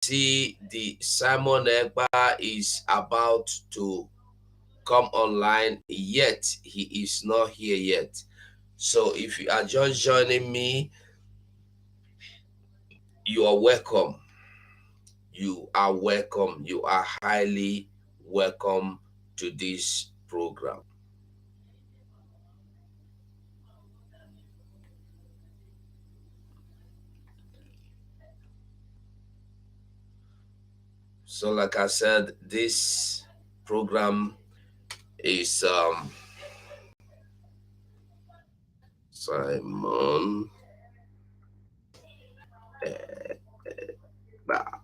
see the Simon EKPA is about to come online, yet he is not here yet. So if you are just joining me, you are welcome. You are welcome. You are highly welcome to this program. So like I said, this program is Simon EKPA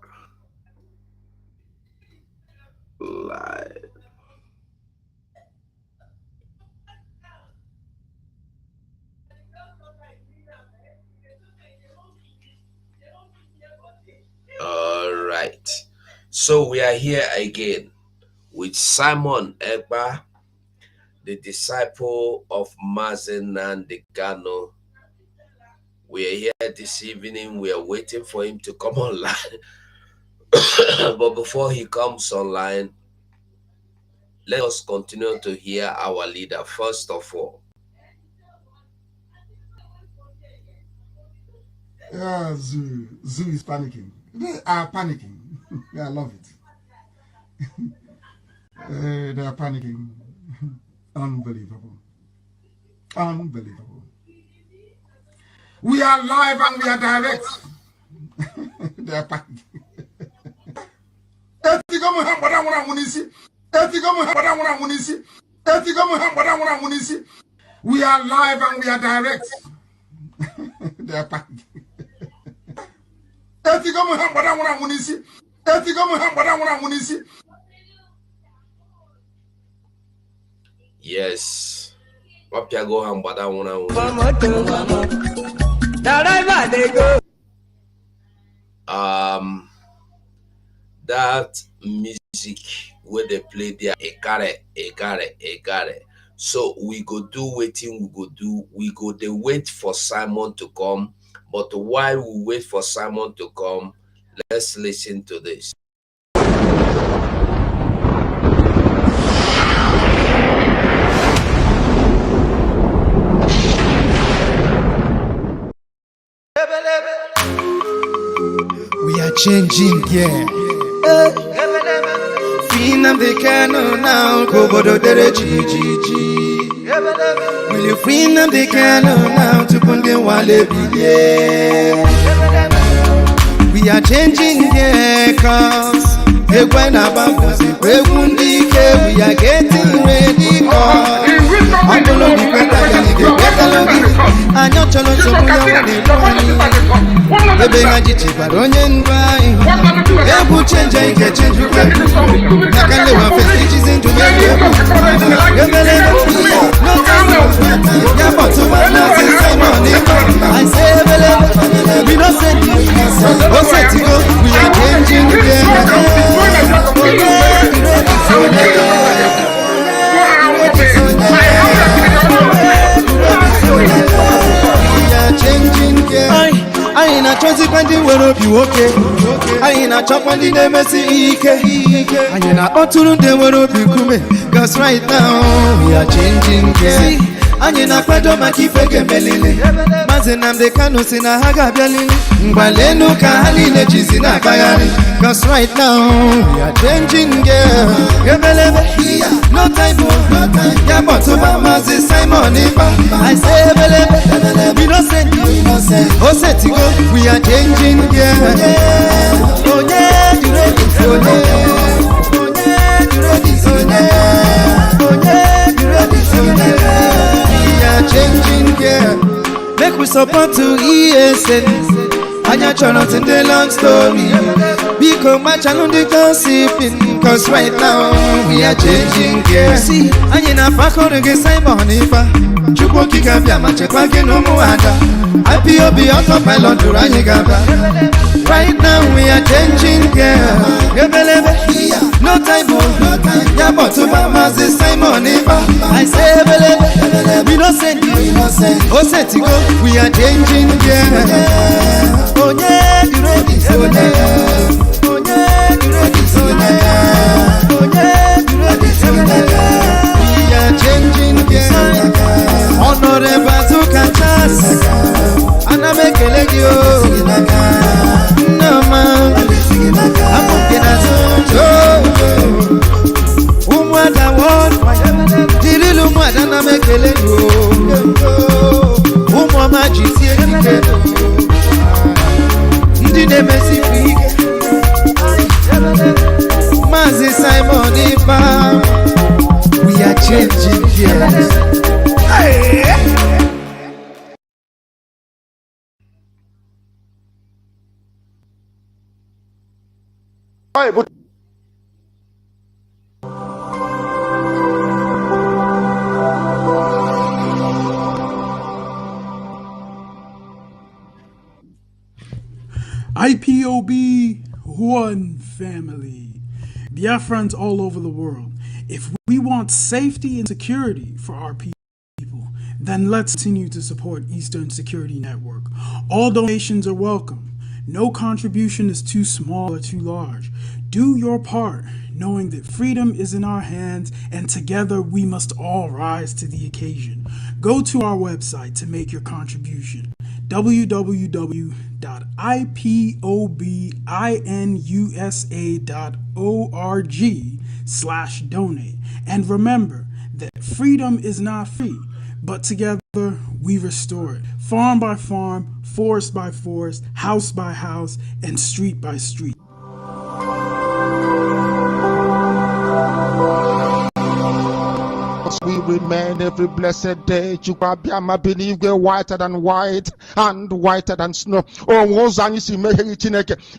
live. All right. So we are here again with Simon EKPA, the disciple of MAZI Simon. We are here this evening. We are waiting for him to come online. But before he comes online, let us continue to hear our leader first of all. Zoo is panicking. They are panicking. I love it. They are panicking. Unbelievable. Unbelievable. We are live and we are direct. They are panicking. We are live and we are direct. They are panicking. Yes. That music where they play there, egare. So we go do waiting, we go they wait for Simon to come. But while we wait for Simon to come, let's listen to this. We are changing, yeah. Finam the canoe now, go to the GGG. Will you free them the canoe now to put the wallet? We are changing, yeah, cause when about us, we are getting ready, cause I'm gonna be better than the better. I'm not telling you the big agitator, but on your mind, able change, I get change. I can live off his stitches into the I say, we don't say, we are changing again. I ain't a choice when the world be okay. I ain't a chop when the name is Ike. I ain't a bottle the world be kume. Cause right now we are changing, yeah. I ain't a kwado makifeke melele. Mazi namde kanu sina haga bialini. Mbalenu kahali chizi na bayani. Cause right now we are changing, yeah. No time, yeah, but to MAZI Simon EKPA. I say, we don't say, oh, set to go, we are changing, yeah. Oh, yeah, you ready, oh, yeah, you ready, oh, yeah, oh, yeah, you ready, oh, yeah. We are changing, yeah. Make we support to ESN. I just not in the long story. Because my channel the gossiping. Cause right now we are changing gear. See, I ain't a fuck on against Simon EKPA. Chupo kika vya machekwa kino muada. IPOB autopilot to Rajigaba. Right now we are changing gear. No time, yeah, but to MAZI Simon EKPA. I say, we don't say, oh, set to go, we are changing gear. Oh, yeah, you ready, oh, yeah. IPOB one family. Biafrans all over the world. If we want safety and security for our people, then let's continue to support Eastern Security Network. All donations are welcome. No contribution is too small or too large. Do your part, knowing that freedom is in our hands and together we must all rise to the occasion. Go to our website to make your contribution. www.ipobinUSA.org/donate. And remember that freedom is not free, but together we restore it. Farm by farm, forest by forest, house by house, and street by street. We remain every blessed day. Chukwuabiama believe we're whiter than white and whiter than snow.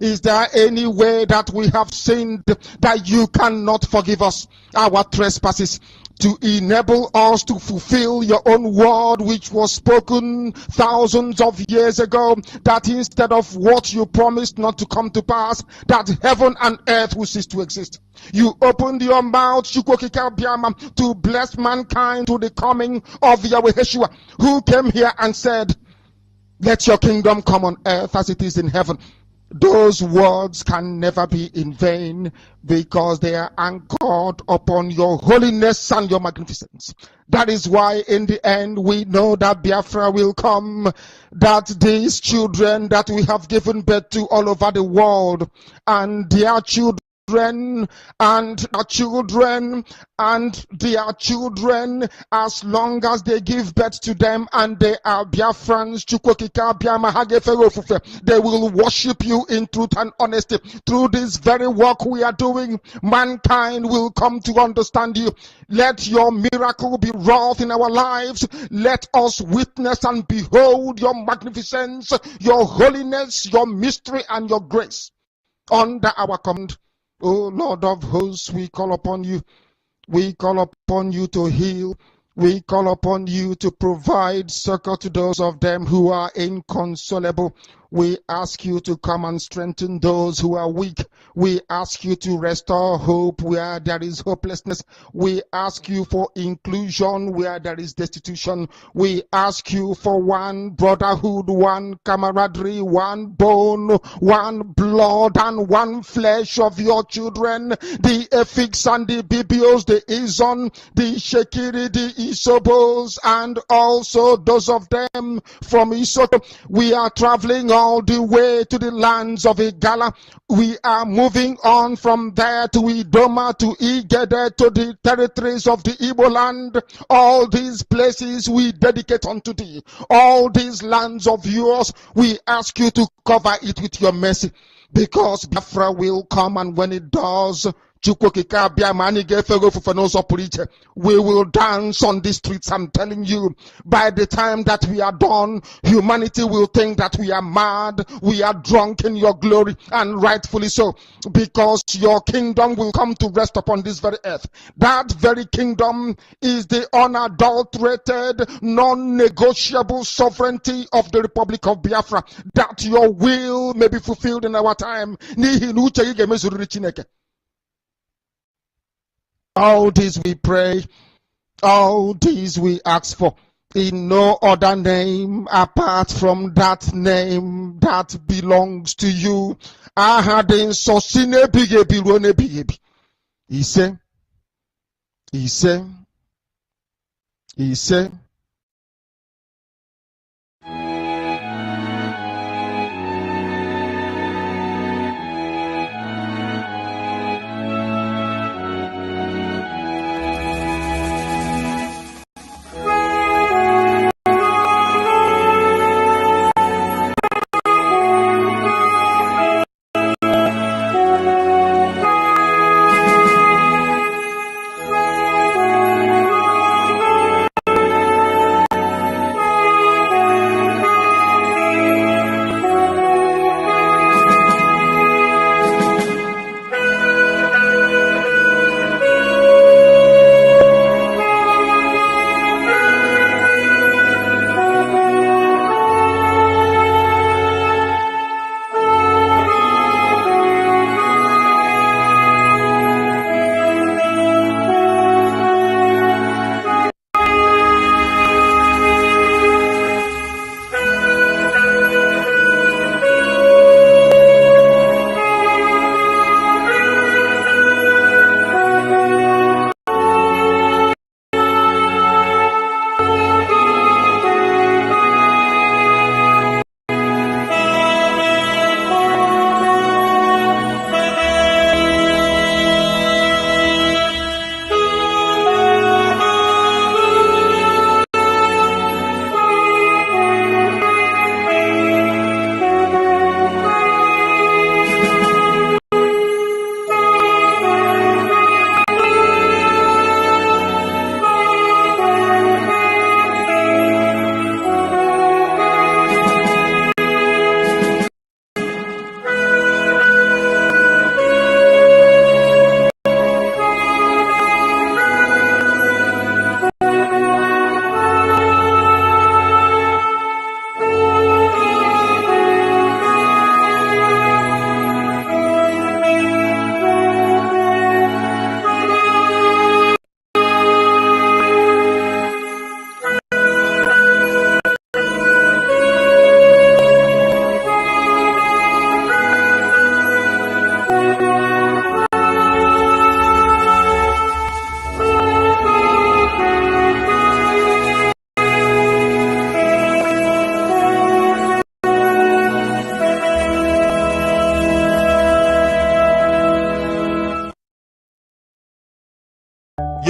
Is there any way that we have sinned that you cannot forgive us our trespasses, to enable us to fulfill your own word which was spoken thousands of years ago, that instead of what you promised not to come to pass, that heaven and earth will cease to exist? You opened your mouth, Chukwuabiama, to bless mankind to the coming of Yahweh Yeshua, who came here and said, let your kingdom come on earth as it is in heaven. Those words can never be in vain, because they are anchored upon your holiness and your magnificence. That is why in the end we know that Biafra will come, that these children that we have given birth to all over the world, and their children and our children and their children, as long as they give birth to them and they are Biafrans, they will worship you in truth and honesty. Through this very work we are doing, mankind will come to understand you. Let your miracle be wrought in our lives. Let us witness and behold your magnificence, your holiness, your mystery, and your grace under our command. O Lord of hosts, we call upon you. We call upon you to heal. We call upon you to provide succor to those of them who are inconsolable. We ask you to come and strengthen those who are weak. We ask you to restore hope where there is hopelessness. We ask you for inclusion where there is destitution. We ask you for one brotherhood, one camaraderie, one bone, one blood, and one flesh of your children. The Efiks and the Bibios, the Izon, the Shekiri, the Isobos, and also those of them from Isoto. We are traveling all the way to the lands of Igala. We are moving on from there to Idoma, to Igede, to the territories of the Igbo land. All these places we dedicate unto thee. All these lands of yours, we ask you to cover it with your mercy, because Biafra will come, and when it does, we will dance on the streets. I'm telling you, by the time that we are done, humanity will think that we are mad, we are drunk in your glory, and rightfully so, because your kingdom will come to rest upon this very earth. That very kingdom is the unadulterated, non-negotiable sovereignty of the Republic of Biafra, that your will may be fulfilled in our time. All this we pray, all these we ask for, in no other name apart from that name that belongs to you. Ahadin sosine bigebi rone bigebi. He said. You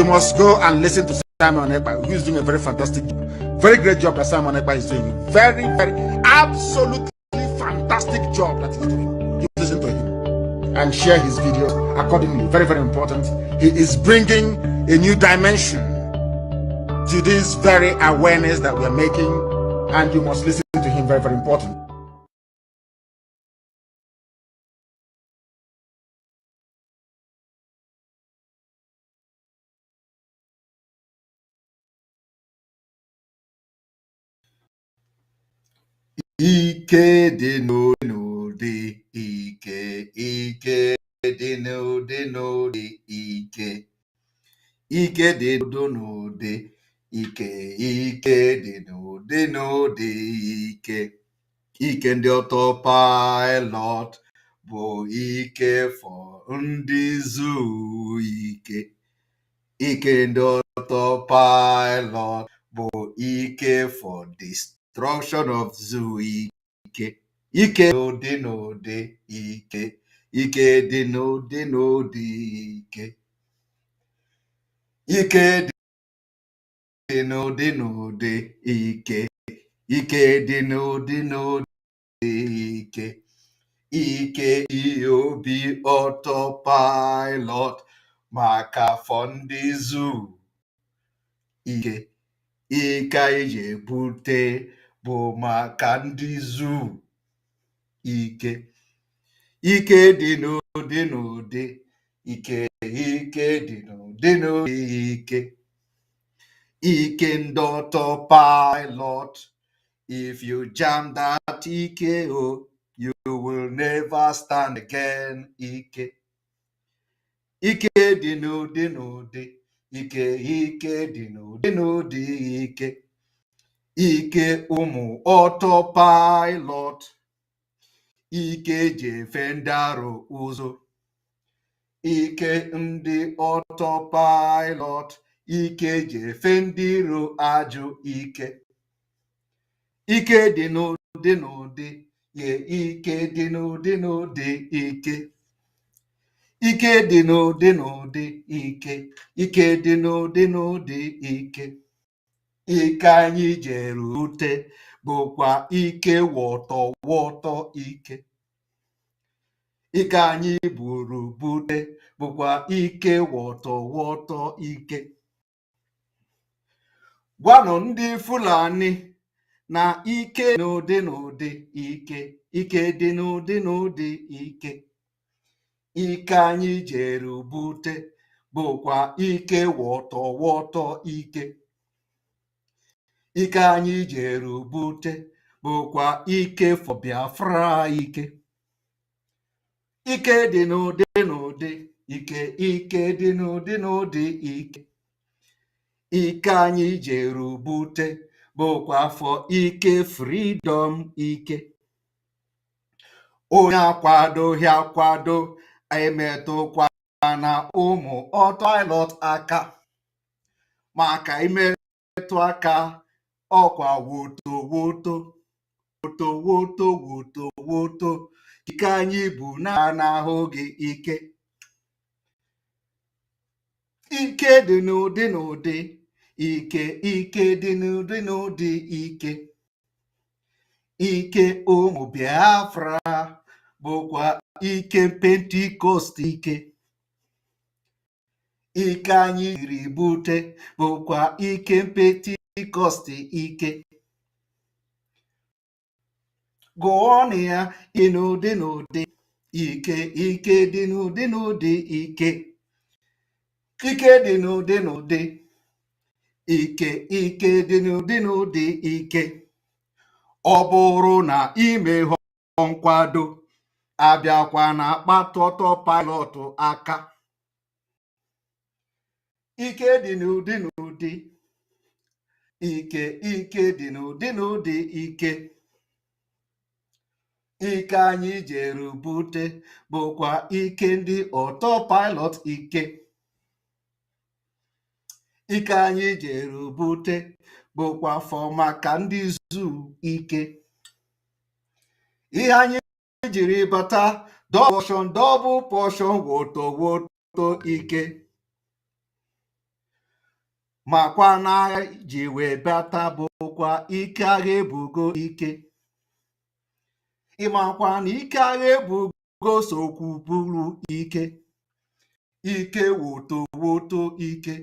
must go and listen to Simon EKPA, who is doing a very fantastic, very great job that Simon EKPA is doing. Very, very, absolutely fantastic job that he's doing. You listen to him and share his videos accordingly. Very, very important. He is bringing a new dimension to this very awareness that we are making, and you must listen to him. Very, very important. Ike dị n'ụdị ike, ike dị n'ụdị ike, ike dị n'ụdị ike, ike dị n'ụdị ike, ike ndị autopilot bụ ike for ndị zoo ike, ike ndị autopilot bụ ike for destruction of zoo ike, ike dị n'ụdị ike, ike dị n'ụdị ike, ike dị n'ụdị ike, ike dị n'ụdị ike, ike obi autopilot maka afọ ndị zoo ike, ike anyị ji ebute bụ maka ndị zoo ike, ike dị n'ụdị ike, ike dị n'ụdị ike, ike ndị autopilot. If you jam that ike, oh, you will never stand again. Ike, ike dị n'ụdị ike, ike dị n'ụdị ike, ike ụmụ autopilot, ike ji efe ndị arụ ụzọ, ike ndị autopilot, ike ji efe ndị iro ajụ ike, ike dị n'ụdị ye, ike dị n'ụdị ike, ike dị n'ụdị ike, ike dị n'ụdị ike, ike anyị jere ute bụkwa ike wọtọwọtọ ike, ike anyị buru bute bụkwa ike wọtọwọtọ ike. Gwanụ ndị Fulani na ike n'ụdị ike, ike dị n'ụdị ike, ike anyị jere bute bụkwa ike wọtọwọtọ ike, ike anyị jere bute bụkwa ike for Biafra ike, ike dị n'ụdị ike, ike dị n'ụdị ike, ike anyị jere bute bụkwa afọ ike freedom ike. Onye akwadoghị akwado emetụkwana ụmụ autopilot aka, maka imetụ aka ọkwa wotowoto ike anyị bụ na-ahụ gị ike, ike dị n'ụdị ike, ike dị n'ụdị ike, ike ụmụ Biafra bụkwa ike Pentecost ike, ike anyị jiri bute bụkwa ike Pentecost ike. Gụọnụ ya n'ụdị ike, ike dị n'ụdị ike, ike dị n'ụdị ike, ike dị n'ụdị ike. Ọ bụrụ na imehọ nkwado abịakwa na akpata autopilot aka, ike dị n'ụdị ike, ike dị n'ụdị ike. ike anyị jere bute bụkwa ike ndị autopilot ike anyị jere bute bụkwa fọ maka ndị zoo ike ihe anyị jiri bata double portion wotowoto ike makwa na ji wee bata bụkwa ike agha ebugo ike ịmakwa na ike agha ebugo sokwu bụrụ ike wotowoto ike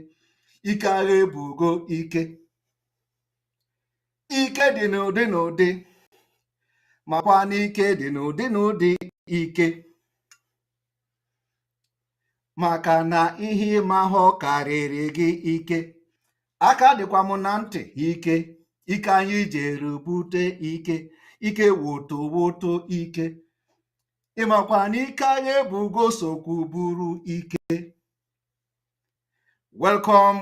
agha ebugo ike dị n'ụdị n'ụdị makwa na ike dị n'ụdị n'ụdị ike maka na ihe ịma ahụ karịrị gị ike aka dịkwa m na ntị ike anyị jere bute ike wotowoto ike ịmakwa na ike agha ebugo sokwu bụrụ ike. Welcome.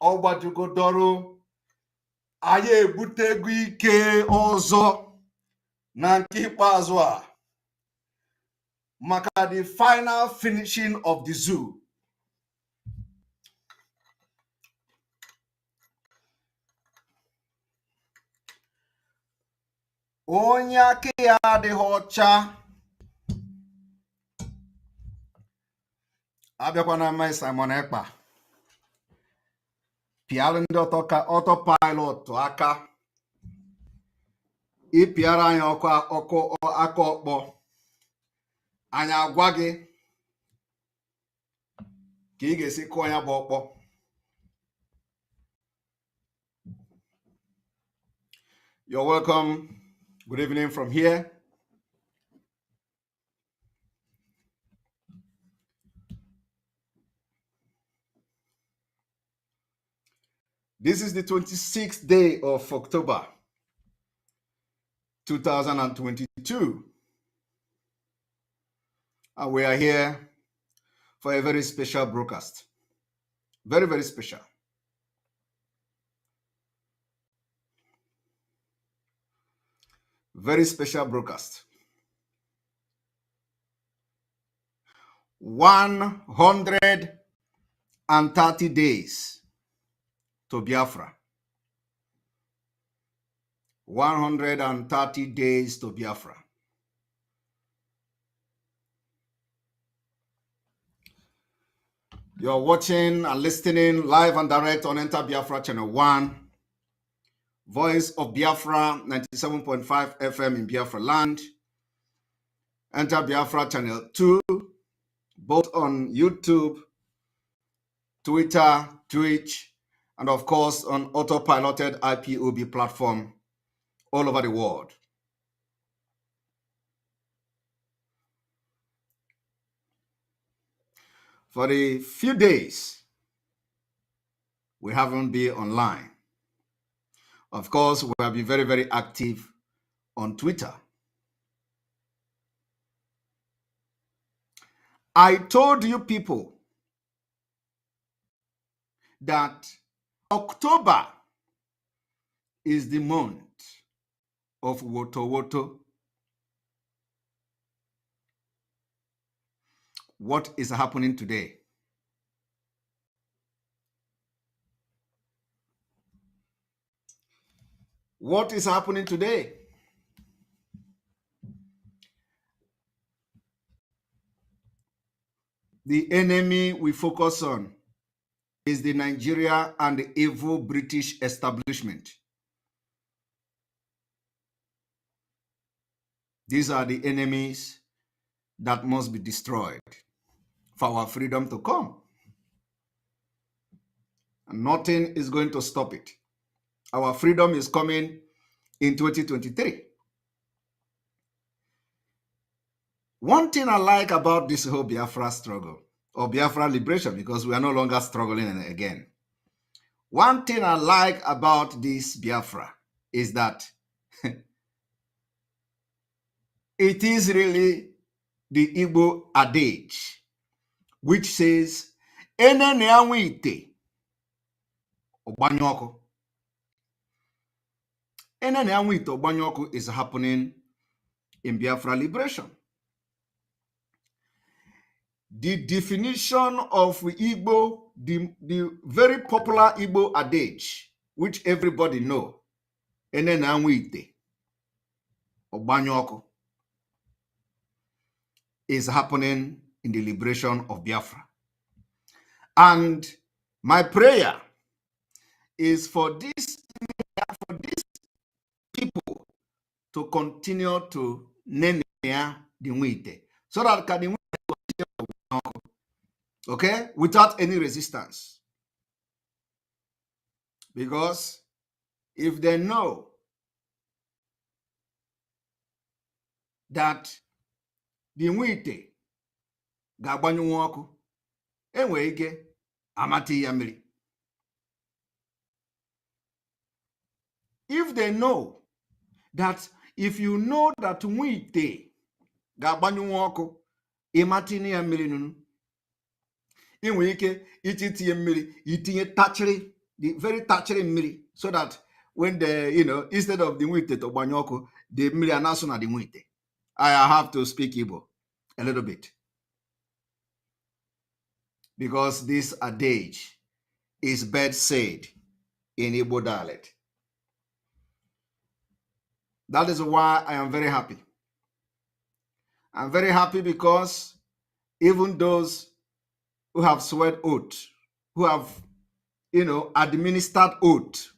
ọgbajugodoro anyị ebutego ike ọzọ na nke ikpeazụ a maka the final finishing of the zoo. onye aka ya adịghị ọcha abịakwana MAZI Simon EKPA pịalụ ndị autopilot aka ịpịara anyị aka ọkpọ anyị agwa gị ka ị ga-esi kụọ ya bụ ọkpọ. You're welcome. Good evening from here. This is the 26th day of October 2022. And we are here for a very special broadcast. Very, very special. Very special broadcast. 130 days to Biafra. 130 days to Biafra. You're watching and listening live and direct on Enter Biafra Channel 1, Voice of Biafra 97.5 FM in Biafra land, Enter Biafra Channel 2, both on YouTube, Twitter, Twitch, and of course on autopiloted IPOB platform all over the world. For the few days we haven't been online. Of course, we have been very, very active on Twitter. I told you people that October is the month of WOTOWOTO. What is happening today? What is happening today? The enemy we focus on is the Nigeria and the evil British establishment. These are the enemies that must be destroyed for our freedom to come. And nothing is going to stop it. Our freedom is coming in 2023. One thing I like about this whole Biafra struggle, or Biafra liberation, because we are no longer struggling again. One thing I like about this Biafra is that it is really the Igbo adage, which says, "Ene neanwite ogbanyoko." Enene Anwite Ogbanyoku is happening in Biafra liberation. The definition of Igbo, the very popular Igbo adage, which everybody know, Enene Anwite Ogbanyoku, is happening in the liberation of Biafra. And my prayer is for these people to continue to name the Nwite, so that can the okay, without any resistance. Because if they know that the Nwite ga-agbanyụ ọkụ, enwere ike amata ya mmiri. If they know that, if you know that Nwite ga-agbanyụ ọkụ, ịmata ya mmiri nunu, enwere ike itinye mmiri, itinye tachiri, the very tachiri mmiri, so that when the, instead of the Nwite to gbanyụ ọkụ, the mmiri anaso na the Nwite. I have to speak Igbo a little bit, because this adage is best said in Igbo dialect. That is why I am very happy. I'm very happy because even those who have sweat oath, who have, administered oath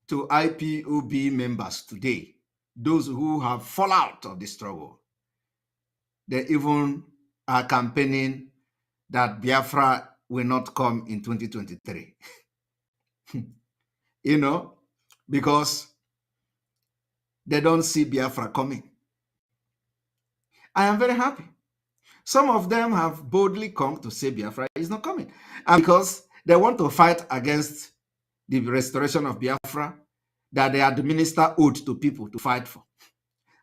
to IPOB members today, those who have fallen out of the struggle, they even are campaigning that Biafra will not come in 2023. Because they don't see Biafra coming. I am very happy. Some of them have boldly come to say Biafra is not coming. And because they want to fight against the restoration of Biafra that they administer oath to people to fight for.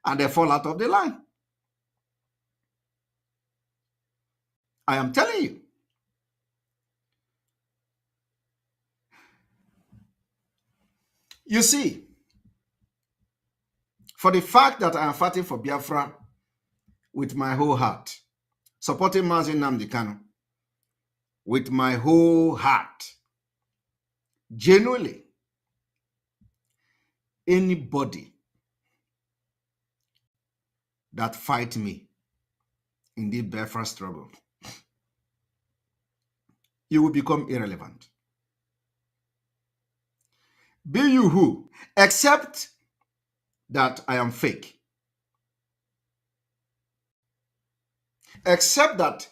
And they fall out of the line. I am telling you. You see, for the fact that I am fighting for Biafra with my whole heart, supporting MAZI Nnamdi Kanu with my whole heart, genuinely, anybody that fight me in the Biafra struggle, you will become irrelevant. Be you who, except that I am fake. Except that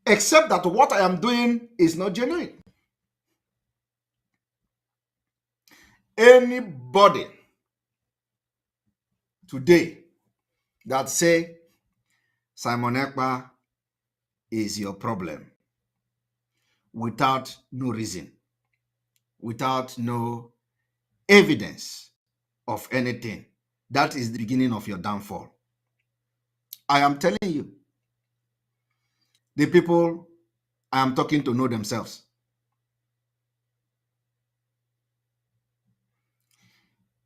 what I am doing is not genuine. Anybody today that say Simon EKPA is your problem without no reason, without no evidence of anything, that is the beginning of your downfall. I am telling you, the people I am talking to know themselves.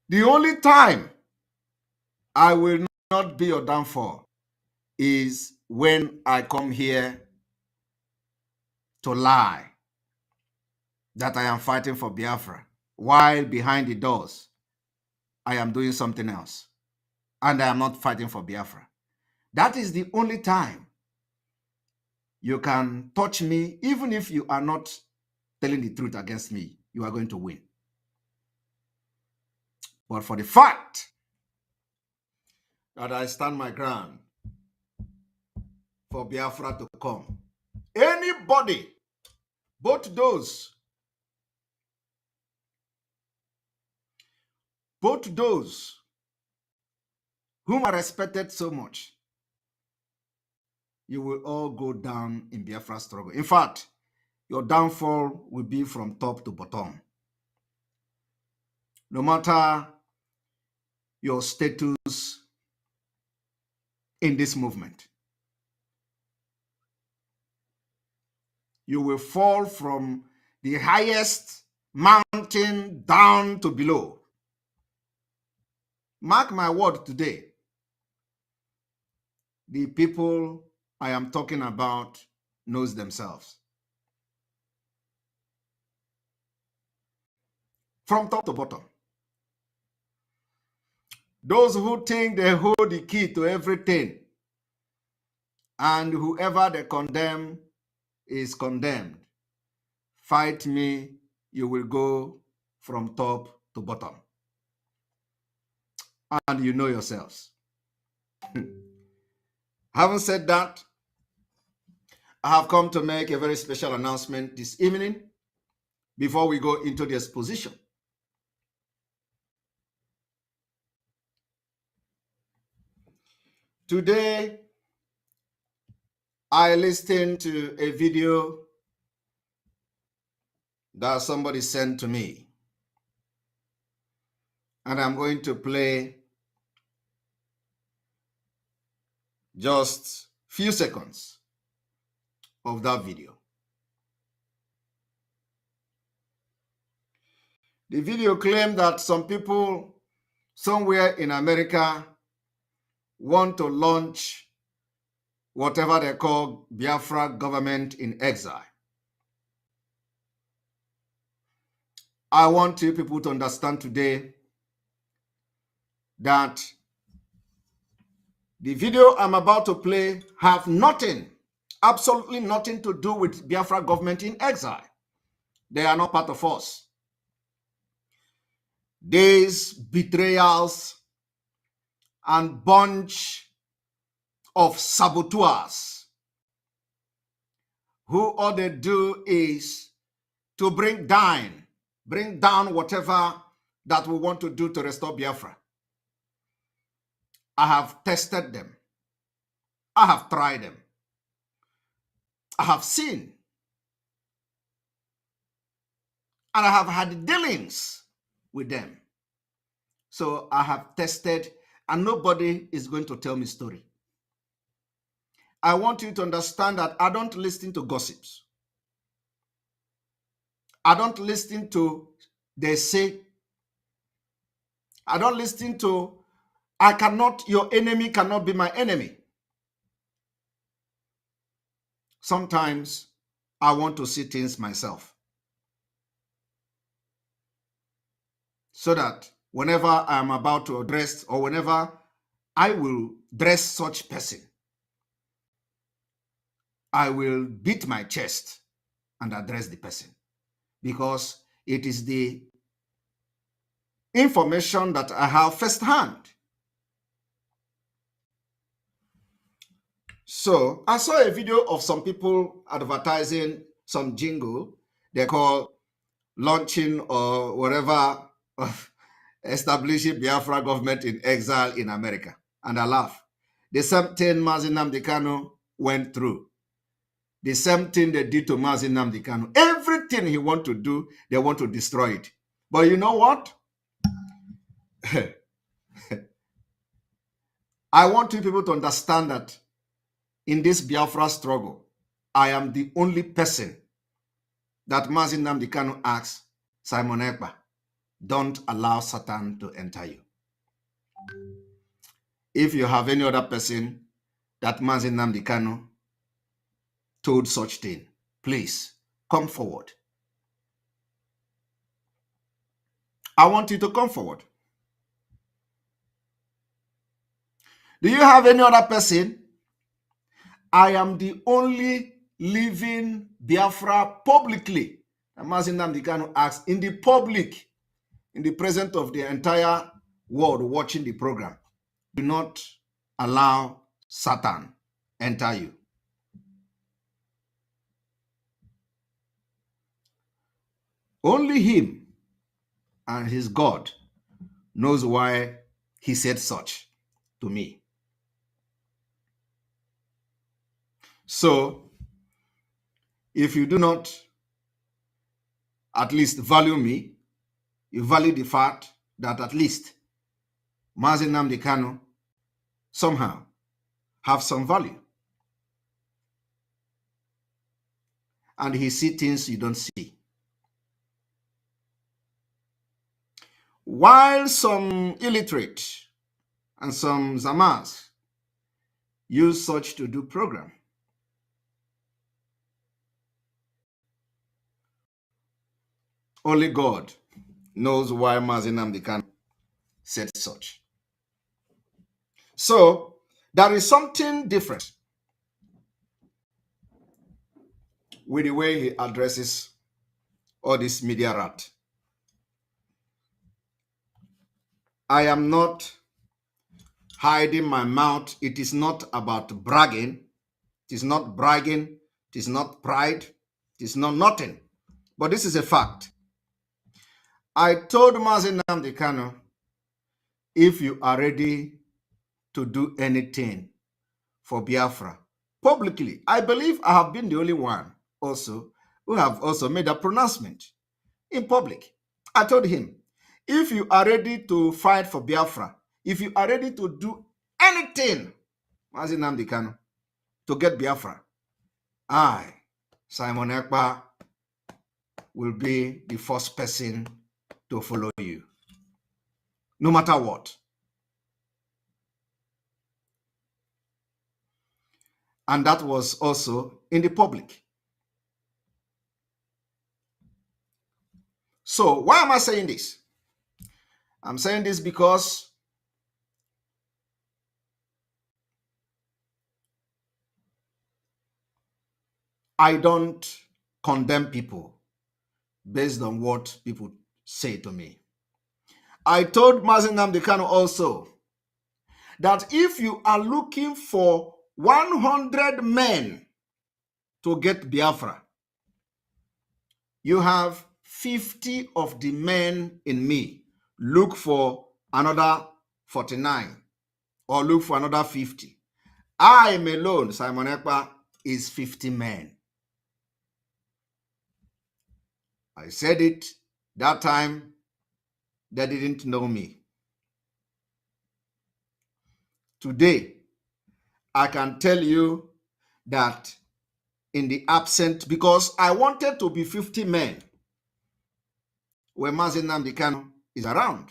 The only time I will not be your downfall is when I come here to lie that I am fighting for Biafra, while behind the doors, I am doing something else, and I am not fighting for Biafra. That is the only time you can touch me. Even if you are not telling the truth against me, you are going to win. But for the fact that I stand my ground for Biafra to come, anybody, both those whom I respected so much, you will all go down in Biafra struggle. In fact, your downfall will be from top to bottom. No matter your status in this movement, you will fall from the highest mountain down to below. Mark my word today, the people I am talking about knows themselves. From top to bottom. Those who think they hold the key to everything, and whoever they condemn is condemned. Fight me, you will go from top to bottom. And you know yourselves. Having said that, I have come to make a very special announcement this evening before we go into the exposition. Today, I listened to a video that somebody sent to me, and I'm going to play just few seconds of that video. The video claimed that some people somewhere in America want to launch whatever they call Biafra government in exile. I want you people to understand today that the video I'm about to play have nothing, absolutely nothing to do with Biafra government in exile. They are not part of us. These betrayals and bunch of saboteurs who all they do is to bring down whatever that we want to do to restore Biafra. I have tested them. I have tried them. I have seen. And I have had dealings with them. So I have tested, and nobody is going to tell me story. I want you to understand that I don't listen to gossips. I don't listen to they say. I don't listen to, your enemy cannot be my enemy. Sometimes I want to see things myself, so that whenever I'm about to address, or whenever I will dress such person, I will beat my chest and address the person, because it is the information that I have firsthand. So I saw a video of some people advertising some jingle they call launching or whatever of establishing Biafra government in exile in America. And I laugh. The same thing MAZI Nnamdi Kanu went through. The same thing they did to MAZI Nnamdi Kanu. Everything he want to do, they want to destroy it. But you know what? I want you people to understand that in this Biafra struggle, I am the only person that MAZI Nnamdi Kanu asks, Simon EKPA, don't allow Satan to enter you. If you have any other person that MAZI Nnamdi Kanu told such thing, please come forward. I want you to come forward. Do you have any other person? I am the only living Biafra publicly. MAZI Nnamdi Kanu asks in the public, in the presence of the entire world watching the program, do not allow Satan enter you. Only him and his God knows why he said such to me. So, if you do not at least value me, you value the fact that at least MAZI Nnamdi Kanu somehow have some value. And he sees things you don't see. While some illiterate and some Zamas use such to do program, only God knows why MAZI Nnamdi Kanu said such. So there is something different with the way he addresses all this media rat. I am not hiding my mouth. It is not about bragging. It is not bragging. It is not pride. It is not nothing. But this is a fact. I told MAZI Nnamdi Kanu, if you are ready to do anything for Biafra, publicly, I believe I have been the only one also who have also made a pronouncement in public. I told him, if you are ready to fight for Biafra, if you are ready to do anything, MAZI Nnamdi Kanu, to get Biafra, I, Simon EKPA, will be the first person to follow you, no matter what. And that was also in the public. So why am I saying this? I'm saying this because I don't condemn people based on what people say to me. I told MAZI Nnamdi Kanu also that if you are looking for 100 men to get Biafra, you have 50 of the men in me. Look for another 49 or look for another 50. I am alone, Simon EKPA, is 50 men. I said it that time. They didn't know me. Today, I can tell you that in the absent, because I wanted to be 50 men when MAZI Nnamdi Kanu is around.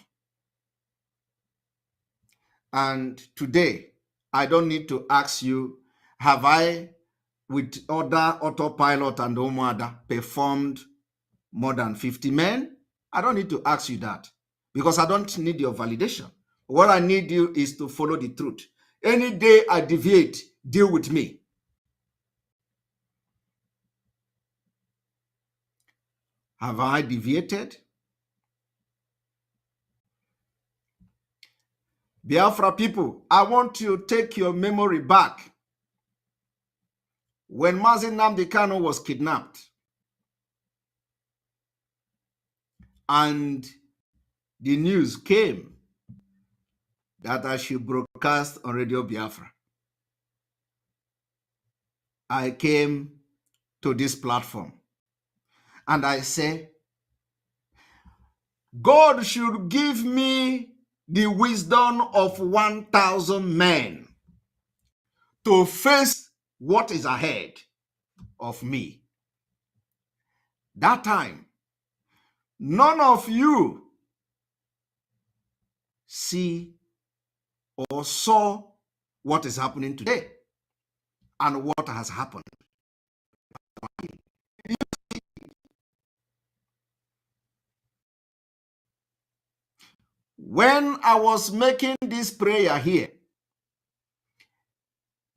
And today, I don't need to ask you, have I, with other autopilot and Omada, performed more than 50 men? I don't need to ask you that because I don't need your validation. What I need you is to follow the truth. Any day I deviate, deal with me. Have I deviated? Biafra people, I want to take your memory back. When MAZI Nnamdi Kanu was kidnapped and the news came that I should broadcast on Radio Biafra, I came to this platform and I say, God should give me the wisdom of 1,000 men to face what is ahead of me. That time, none of you see or saw what is happening today and what has happened. When I was making this prayer here,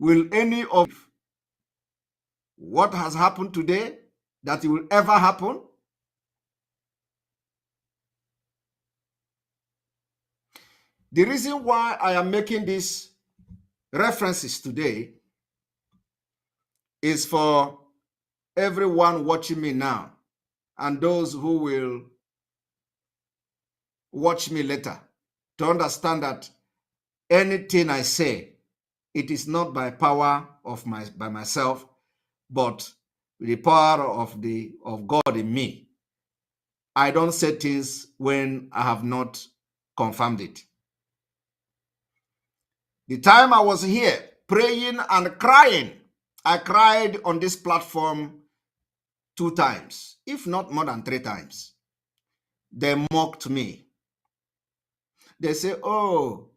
will any of what has happened today that it will ever happen? The reason why I am making these references today is for everyone watching me now and those who will watch me later to understand that anything I say, it is not by power of by myself, but the power of God in me. I don't say things when I have not confirmed it. The time I was here praying and crying, I cried on this platform 2 times, if not more than 3 times. They mocked me. They say, oh,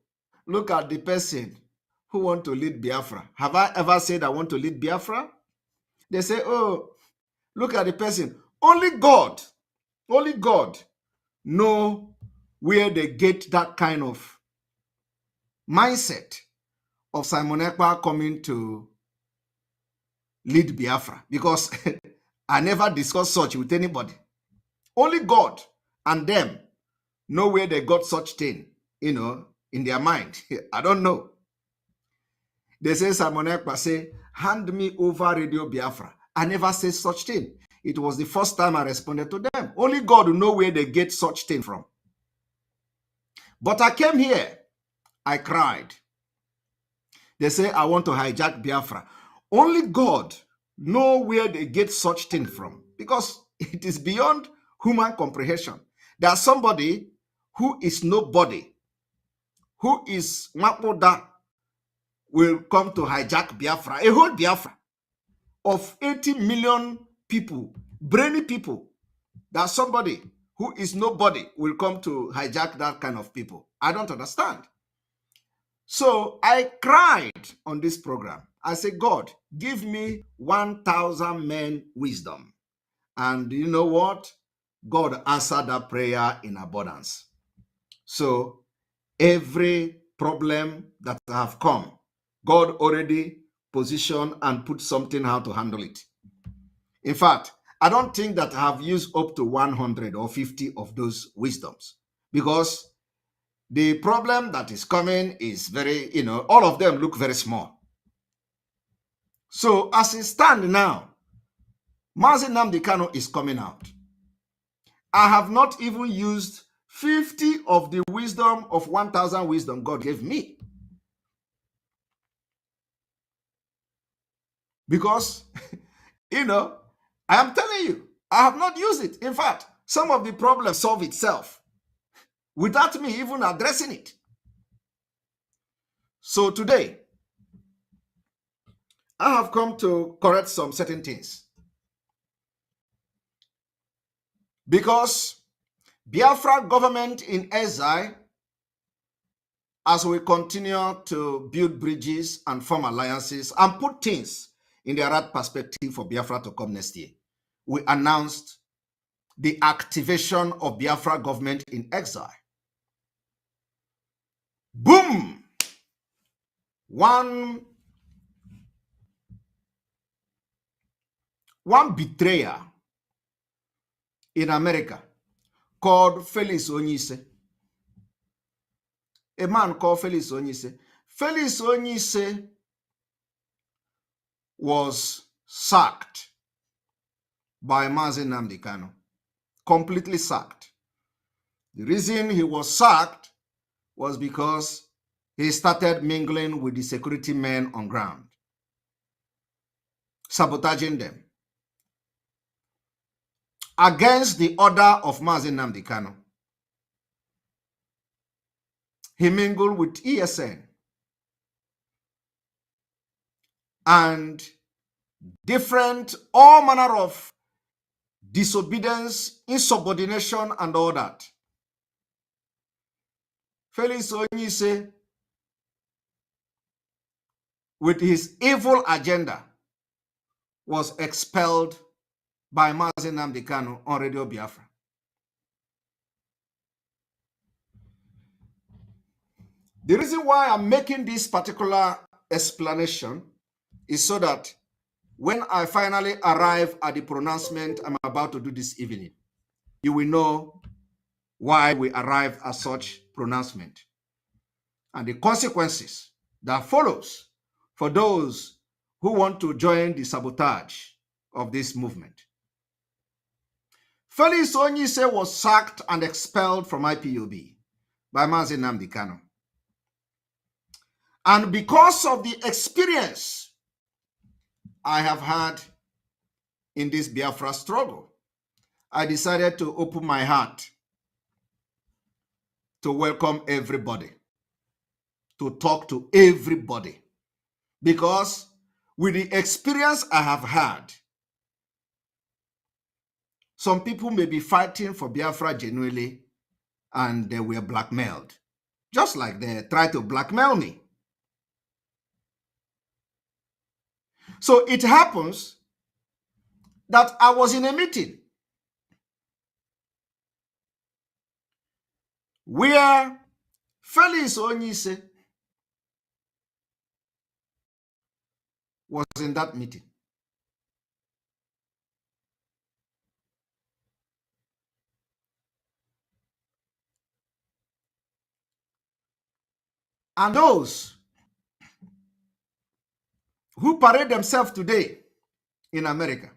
look at the person who want to lead Biafra. Have I ever said I want to lead Biafra? They say, oh, look at the person. Only God know where they get that kind of mindset of Simon Ekpa coming to lead Biafra, because I never discussed such with anybody. Only God and them know where they got such thing, in their mind. I don't know. They say Simon Ekpa say, hand me over Radio Biafra. I never say such thing. It was the first time I responded to them. Only God will know where they get such thing from. But I came here, I cried. They say I want to hijack Biafra. Only God know where they get such thing from, because it is beyond human comprehension. There's somebody who is nobody, who is Mapoda, will come to hijack Biafra, a whole Biafra of 80 million people, brainy people. That somebody who is nobody will come to hijack that kind of people. I don't understand. So I cried on this program. I said, God, give me 1,000 men wisdom. And you know what? God answered that prayer in abundance. So every problem that have come, God already positioned and put something how to handle it. In fact, I don't think that I have used up to 100 or 50 of those wisdoms, because the problem that is coming is very, all of them look very small. So as it stands now, MAZI Nnamdi Kanu is coming out. I have not even used 50 of the wisdom of 1,000 wisdom God gave me. Because, I am telling you, I have not used it. In fact, some of the problems solve itself without me even addressing it. So today, I have come to correct some certain things. Because Biafra government in exile, as we continue to build bridges and form alliances and put things in the right perspective for Biafra to come next year, we announced the activation of Biafra government in exile. Boom! One betrayer in America called Felix Onyise. A man called Felix Onyise. Felix Onyise was sacked by MAZI Nnamdi Kanu. Completely sacked. The reason he was sacked was because he started mingling with the security men on ground, sabotaging them. Against the order of MAZI Nnamdi Kanu, he mingled with ESN and all manner of disobedience, insubordination, and all that. Felix Onyise, with his evil agenda, was expelled by MAZI Nnamdi Kanu on Radio Biafra. The reason why I'm making this particular explanation is so that when I finally arrive at the pronouncement I'm about to do this evening, you will know why we arrived at such pronouncement and the consequences that follows for those who want to join the sabotage of this movement. Felix Onyise was sacked and expelled from IPOB by MAZI Nnamdi Kanu. And because of the experience I have had in this Biafra struggle, I decided to open my heart to welcome everybody, to talk to everybody. Because with the experience I have had, some people may be fighting for Biafra genuinely and they were blackmailed. just like they tried to blackmail me. So it happens that I was in a meeting where Felix Onyise was in that meeting. And those who parade themselves today in America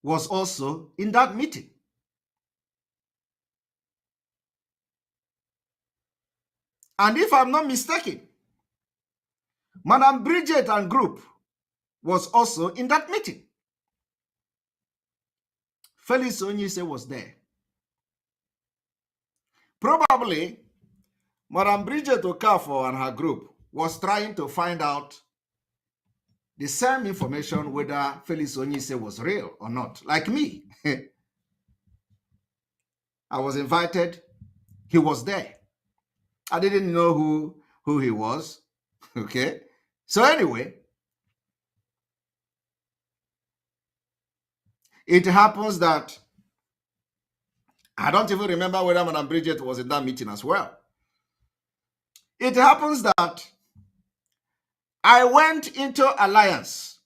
was also in that meeting. And if I'm not mistaken, Madam Bridget and group was also in that meeting. Felix Onyise was there. Probably, Madam Bridget Okafor and her group was trying to find out the same information whether Felix Onyise was real or not, like me. I was invited. He was there. I didn't know who he was. Okay. So anyway, it happens that I don't even remember whether Madam Bridget was in that meeting as well. It happens that I went into alliance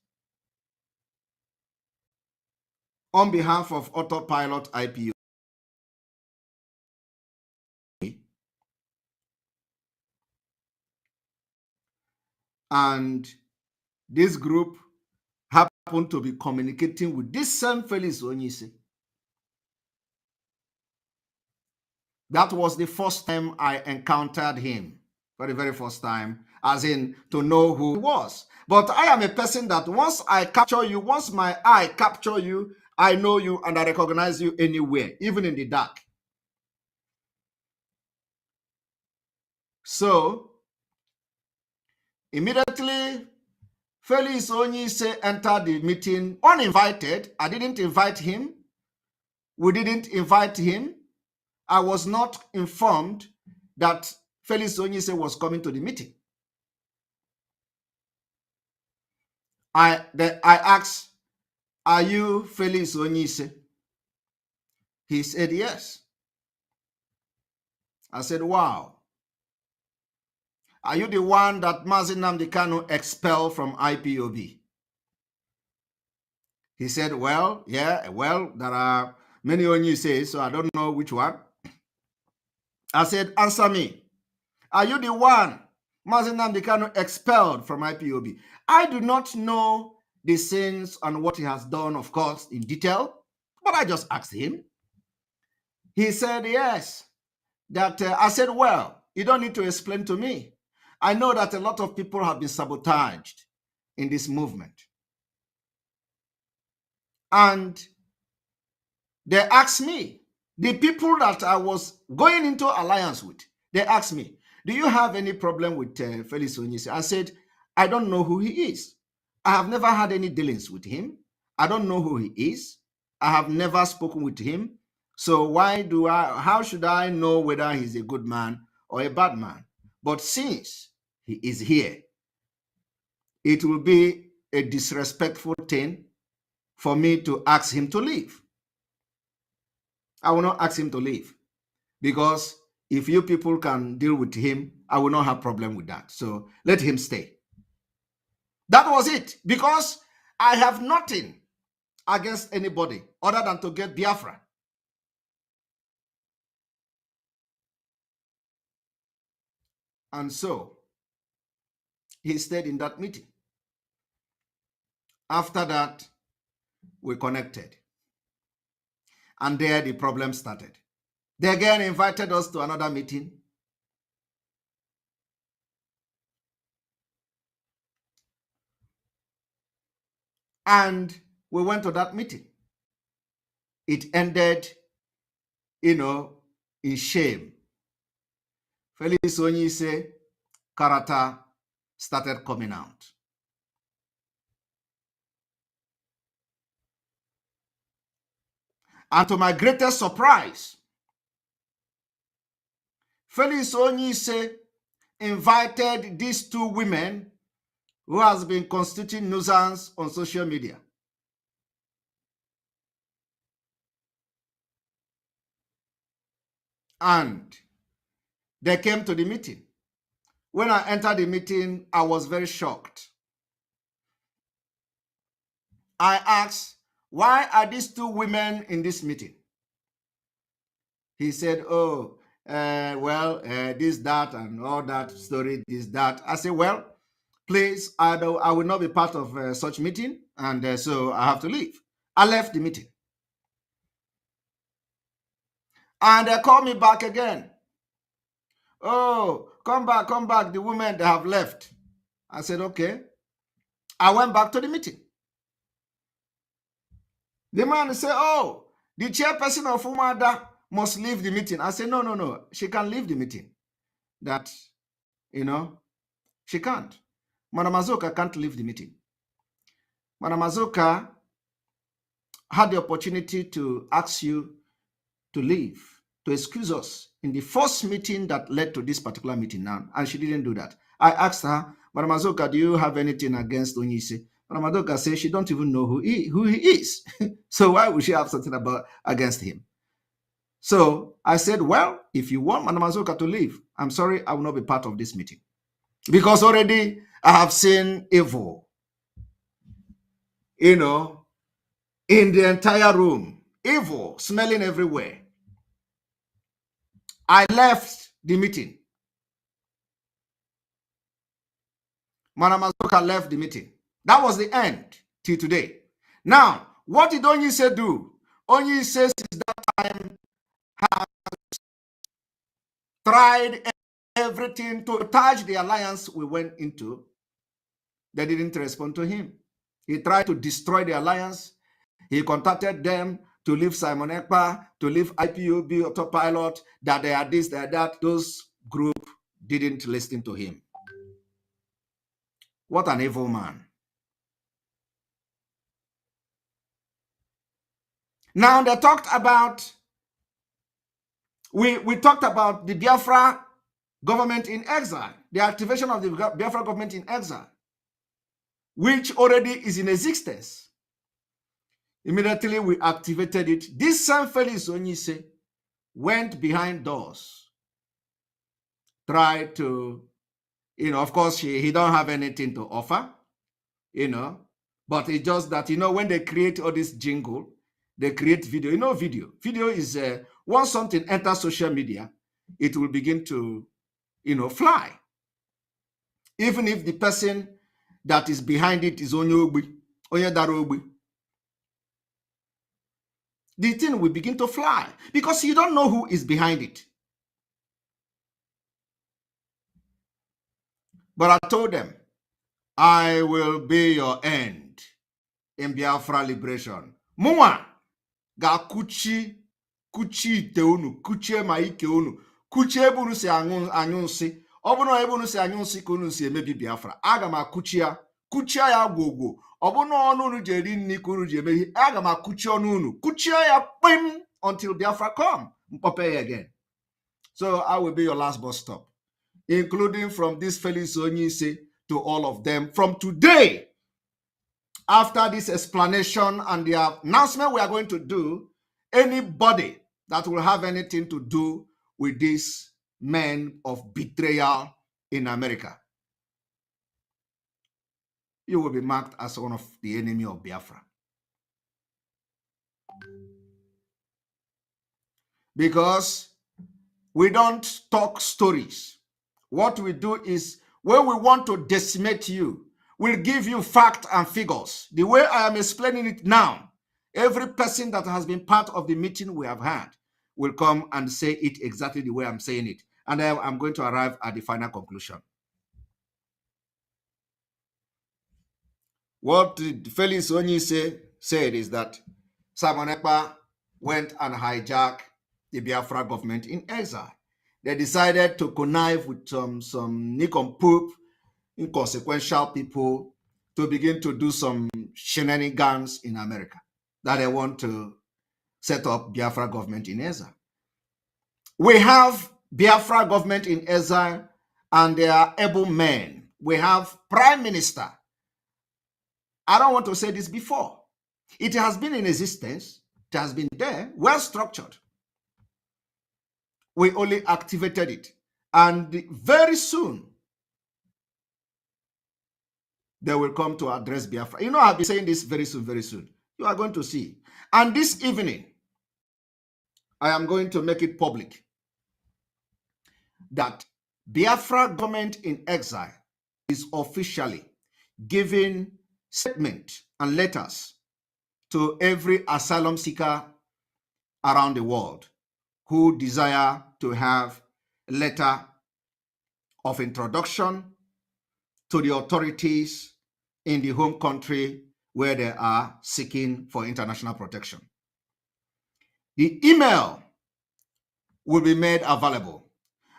on behalf of Autopilot IPO. And this group happened to be communicating with this same Felix Onyise. That was the first time I encountered him, for the very first time, as in to know who he was. But I am a person that once I capture you, once my eye capture you, I know you and I recognize you anywhere, even in the dark. So, immediately, Felix Onyise entered the meeting uninvited. I didn't invite him. We didn't invite him. I was not informed that Felix Onyise was coming to the meeting. I asked, "Are you Felix Onyise?" He said, "Yes." I said, "Wow. Are you the one that MAZI Nnamdi Kanu expelled from IPOB?" He said, "Well, yeah, well, there are many Onyise, so I don't know which one." I said, "Answer me. Are you the one MAZI Nnamdi Kanu expelled from IPOB?" I do not know the sins and what he has done, of course, in detail, but I just asked him. He said, "Yes." I said, "Well, you don't need to explain to me. I know that a lot of people have been sabotaged in this movement." And they asked me, the people that I was going into alliance with, they asked me, "Do you have any problem with Felix Onyise?" I said, "I don't know who he is. I have never had any dealings with him. I don't know who he is. I have never spoken with him. So how should I know whether he's a good man or a bad man? But since he is here, it will be a disrespectful thing for me to ask him to leave. I will not ask him to leave, because if you people can deal with him, I will not have problem with that. So let him stay." That was it, because I have nothing against anybody other than to get Biafra. And so he stayed in that meeting. After that, we connected. And there the problem started. They again invited us to another meeting. And we went to that meeting. It ended, in shame. Felix Onyise character started coming out. And to my greatest surprise, Felix Onyise invited these two women who has been constituting nuisance on social media. And they came to the meeting. When I entered the meeting, I was very shocked. I asked, why are these two women in this meeting? He said, oh, this, that, and all that story, this, that. I said, well, please, I will not be part of such meeting, and so I have to leave. I left the meeting. And they called me back again. Oh, come back, the women, they have left. I said, okay. I went back to the meeting. The man said, oh, the chairperson of Umada must leave the meeting. I said, no, she can leave the meeting. That, she can't. Madam Azoka can't leave the meeting. Madam Azoka had the opportunity to ask you to leave, to excuse us in the first meeting that led to this particular meeting now, and she didn't do that. I asked her, Madam Azoka, do you have anything against Onyise? Madam Azoka says she don't even know who he is. So why would she have something against him? So I said, well, if you want Madam Azoka to leave, I'm sorry, I will not be part of this meeting. Because already I have seen evil, in the entire room. Evil smelling everywhere. I left the meeting. Madam Azoka left the meeting. That was the end till today. Now, what did Onyise do? Onyise since that time has tried everything to touch the alliance we went into. They didn't respond to him. He tried to destroy the alliance. He contacted them to leave Simon EKPA, to leave IPOB, Autopilot, that they are this, they are that. Those group didn't listen to him. What an evil man. Now they talked about, we talked about the Biafra government in exile, the activation of the Biafra government in exile, which already is in existence. Immediately we activated it. This same Felix Onyise went behind doors, tried to, of course, he don't have anything to offer, but it's just that, when they create all this jingle, they create video. Video is, once something enters social media, it will begin to, fly. Even if the person that is behind it is Onye Darogbi, the thing will begin to fly because you don't know who is behind it. But I told them, I will be your end in Biafra liberation. Mwa ga kuchi ite unu, kuchie ma ike unu, kuchie ebe unu si anyụ nsị. Ọ bụrụ ebe unu si anyụ nsị ka unu si emebi Biafra, aga m kuchia ya gwogwo. Ọ bụrụ ọnụ unu ji eri nri ka unu ji emehi, aga m akuchi ọnụ unu, kuchia ya kpim until Biafra come, mkpope again. So I will be your last bus stop, including from this Felix Onyise to all of them. From today, after this explanation and the announcement we are going to do, anybody that will have anything to do with these men of betrayal in America, you will be marked as one of the enemy of Biafra. Because we don't talk stories. What we do is, when we want to decimate you, we'll give you facts and figures. The way I am explaining it now, every person that has been part of the meeting we have had will come and say it exactly the way I'm saying it. And I'm going to arrive at the final conclusion. What Felix Onyise said is that Simon EKPA went and hijacked the Biafra government in exile. They decided to connive with some nincompoop, inconsequential people to begin to do some shenanigans in America, that they want to set up Biafra government in exile. We have Biafra government in exile, and they are able men. We have prime minister. I don't want to say this before. It has been in existence. It has been there, well structured. We only activated it. And very soon, they will come to address Biafra. You know, I'll be saying this very soon, very soon. You are going to see. And this evening, I am going to make it public that Biafra government in exile is officially giving statement and letters to every asylum seeker around the world who desire to have a letter of introduction to the authorities in the home country where they are seeking for international protection. The email will be made available.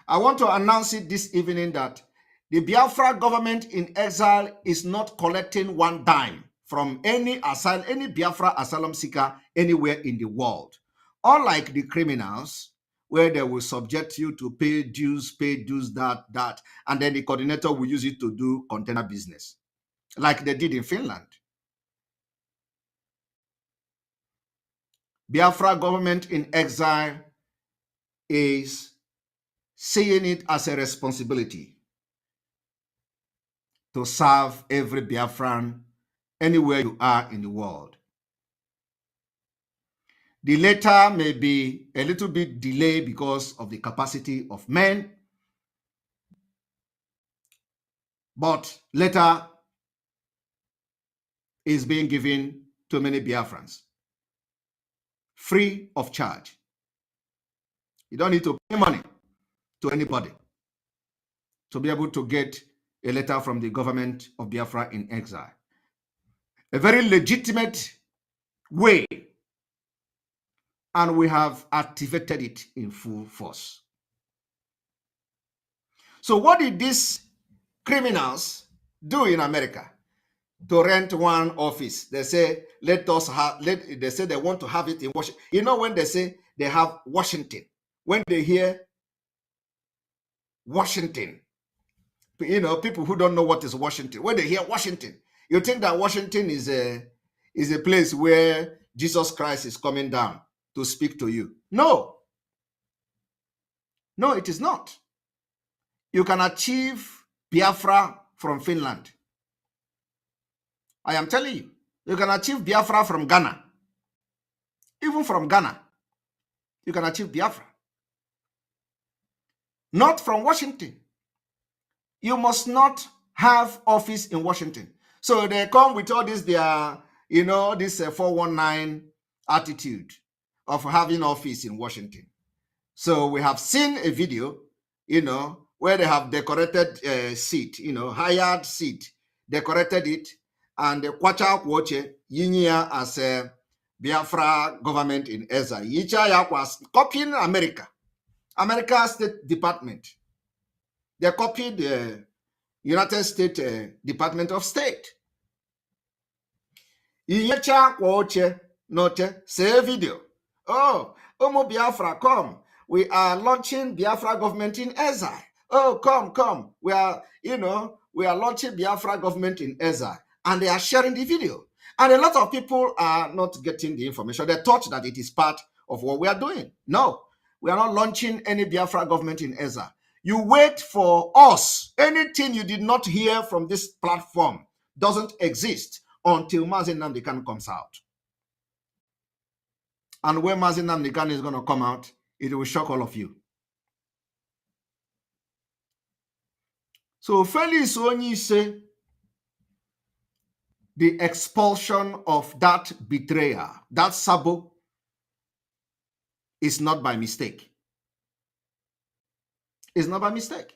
I want to announce it this evening that the Biafra government in exile is not collecting one dime from any Biafra asylum seeker anywhere in the world. Unlike the criminals, where they will subject you to pay dues, that, and then the coordinator will use it to do container business, like they did in Finland. Biafra government in exile is seeing it as a responsibility to serve every Biafran anywhere you are in the world. The letter may be a little bit delayed because of the capacity of men, but letter is being given to many Biafrans free of charge. You don't need to pay money to anybody to be able to get a letter from the government of Biafra in exile. A very legitimate way, and we have activated it in full force. So what did these criminals do in America to rent one office? They say, they say they want to have it in Washington. You know, when they say they have Washington, when they hear Washington, you know, people who don't know what is Washington, when they hear Washington, you think that Washington is a place where Jesus Christ is coming down to speak to you. No, it is not. You can achieve Biafra from Finland. I am telling you, you can achieve Biafra from Ghana. Even from Ghana, you can achieve Biafra. Not from Washington. You must not have office in Washington. So they come with all this, this 419 attitude of having office in Washington. So we have seen a video, where they have decorated seat, hired seat, decorated it, and the Kwacha Kwoche, Yinya as a Biafra government in Eza. Yicha was copying America State Department. They copied the United States Department of State. Yicha Kwoche, note, say video. Oh, Omo Biafra, come. We are launching Biafra government in exile. Oh, come. We are launching Biafra government in exile. And they are sharing the video. And a lot of people are not getting the information. They thought that it is part of what we are doing. No, we are not launching any Biafra government in exile. You wait for us. Anything you did not hear from this platform doesn't exist until MAZI Nnamdi Kanu comes out. And when MAZI Nnamdi Kanu is going to come out, it will shock all of you. So Felix Onyi say the expulsion of that betrayer, that Sabo, is not by mistake. It's not by mistake.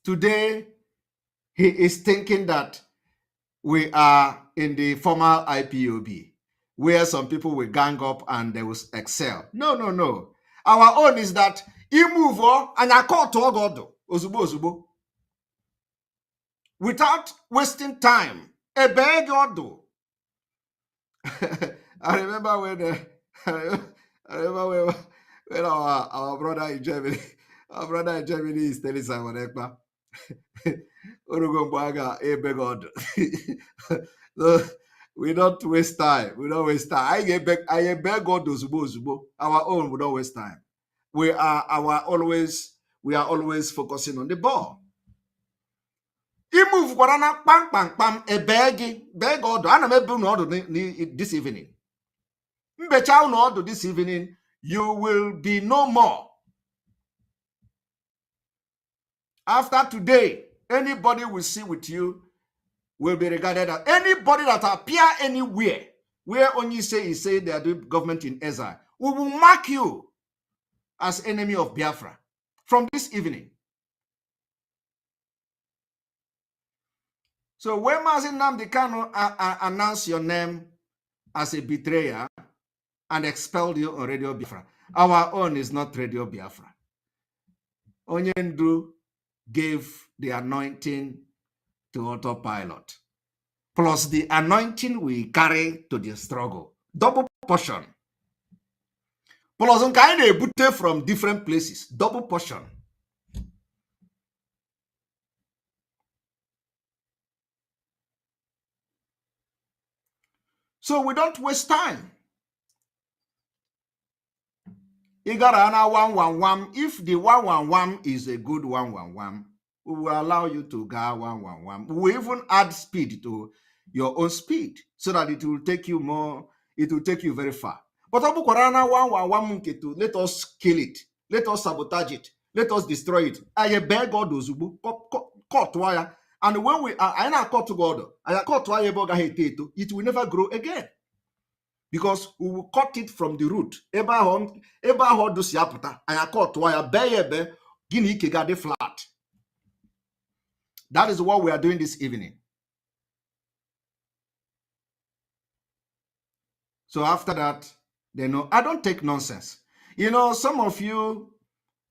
Today, he is thinking that we are in the formal IPOB, where some people will gang up and they will excel. No. Our own is that he move on and I call to Ogodo, Ozubo. Without wasting time. A beg Odo. I remember when I remember when our brother in Germany, our brother in Germany is telling Simon EKPA, Urugombaga, ebe God. So we don't waste time. We don't waste time. I beg God those our own, we don't waste time. We are always focusing on the ball. Move kwarana pam pam pam beg God. Ana ebe unu this evening. Mbecha unu this evening, you will be no more. After today, anybody will see with you will be regarded as anybody that appear anywhere where only say they are doing government in exile. We will mark you as enemy of Biafra from this evening. So when MAZI Nnamdi Kanu announced your name as a betrayer and expelled you on Radio Biafra, our own is not Radio Biafra. Onyendu gave the anointing to autopilot, plus the anointing we carry to the struggle. Double portion. Plus on kind of from different places. Double portion. So we don't waste time. You got an 111. If the 111 is a good 111, we will allow you to go 111. We will even add speed to your own speed so that it will take you more, it will take you very far. But Abu Korana 111, let us kill it, let us sabotage it, let us destroy it. I beg God Ozubu, cut wire. And when we are, I not cut to God, I cut wire, it will never grow again. Because we will cut it from the root. Flat. That is what we are doing this evening. So after that, they know I don't take nonsense. You know, some of you,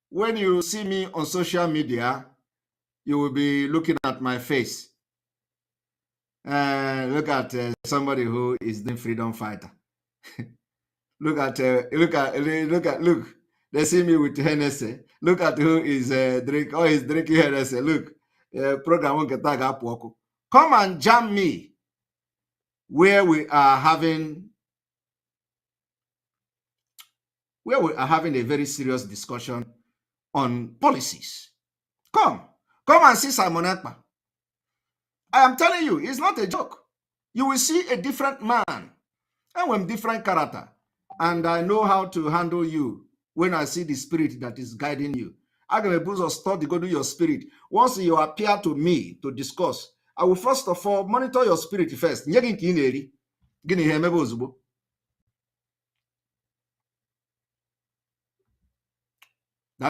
when you see me on social media, you will be looking at my face. Look at somebody who is the freedom fighter. Look. They see me with Hennessy. Look at who is he's drinking Hennessy. Look, program won't get that. Come and jam me where we are having a very serious discussion on policies. Come and see Simon EKPA. I am telling you, it's not a joke. You will see a different man and with different character. And I know how to handle you when I see the spirit that is guiding you. I'm going to study, go to your spirit. Once you appear to me to discuss, I will first of all monitor your spirit first. That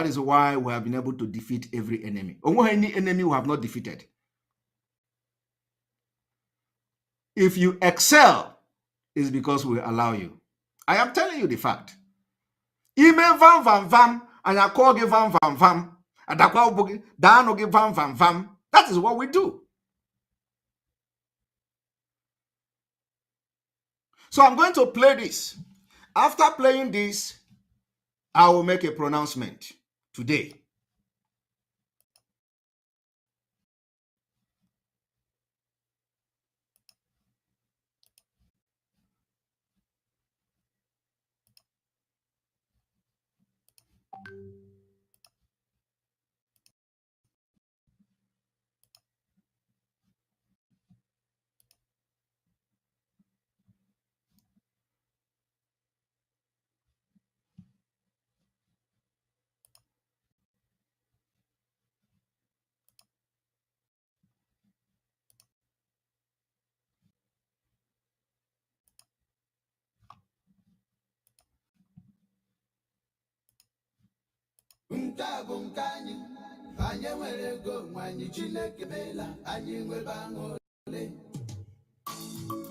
is why we have been able to defeat every enemy. Any enemy we have not defeated. If you excel, it's because we allow you. I am telling you the fact. Ime vam vam vam, and I call give vam vam vam, and I call boogie, down give vam vam vam. That is what we do. So I'm going to play this. After playing this, I will make a pronouncement today.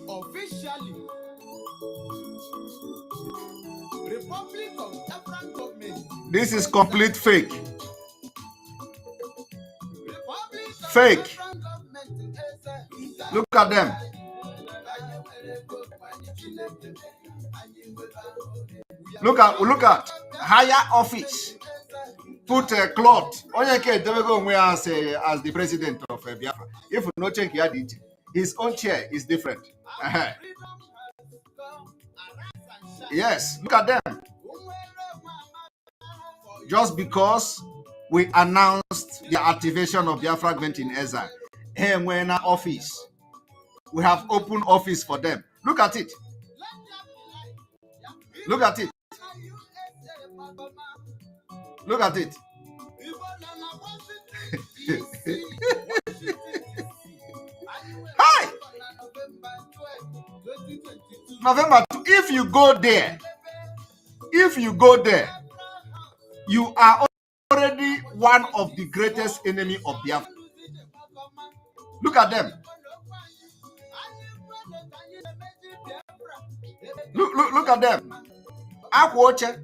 Officially, Republic of African Government. This is complete fake. Fake. Look at them. Look at higher office. Put a cloth. Onyeke Dewego as the president of Biafra. If no check his own chair is different. Yes, look at them. Just because we announced the activation of Biafra government in exile, and we're in our office. We have open office for them. Look at it. Look at it. Look at it. Hi! November 2. If you go there, you are already one of the greatest enemy of Biafra. Look at them. Look at them. Akwoche.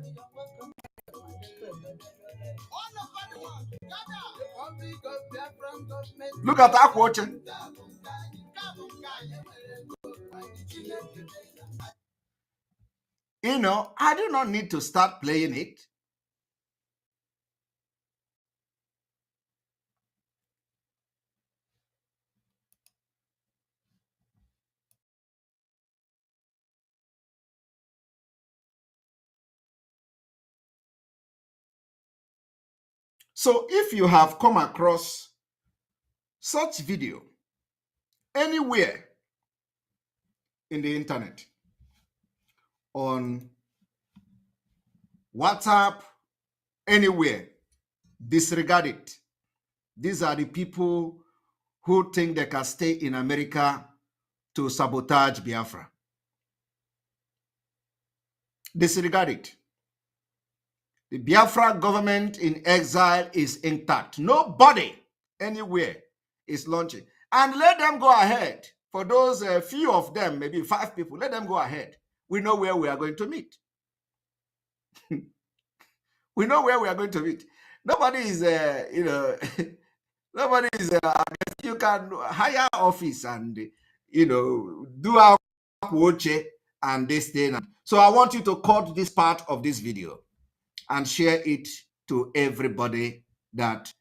Look at Akwoche. You know, I do not need to start playing it. So if you have come across such video anywhere in the internet, on WhatsApp, anywhere, disregard it. These are the people who think they can stay in America to sabotage Biafra. Disregard it. The Biafra government in exile is intact. Nobody anywhere is launching. And let them go ahead. For those few of them, maybe 5 people, let them go ahead. We know where we are going to meet. We know where we are going to meet. Nobody is, nobody is, you can hire office and, do our watch and this thing. So I want you to cut this part of this video and share it to everybody that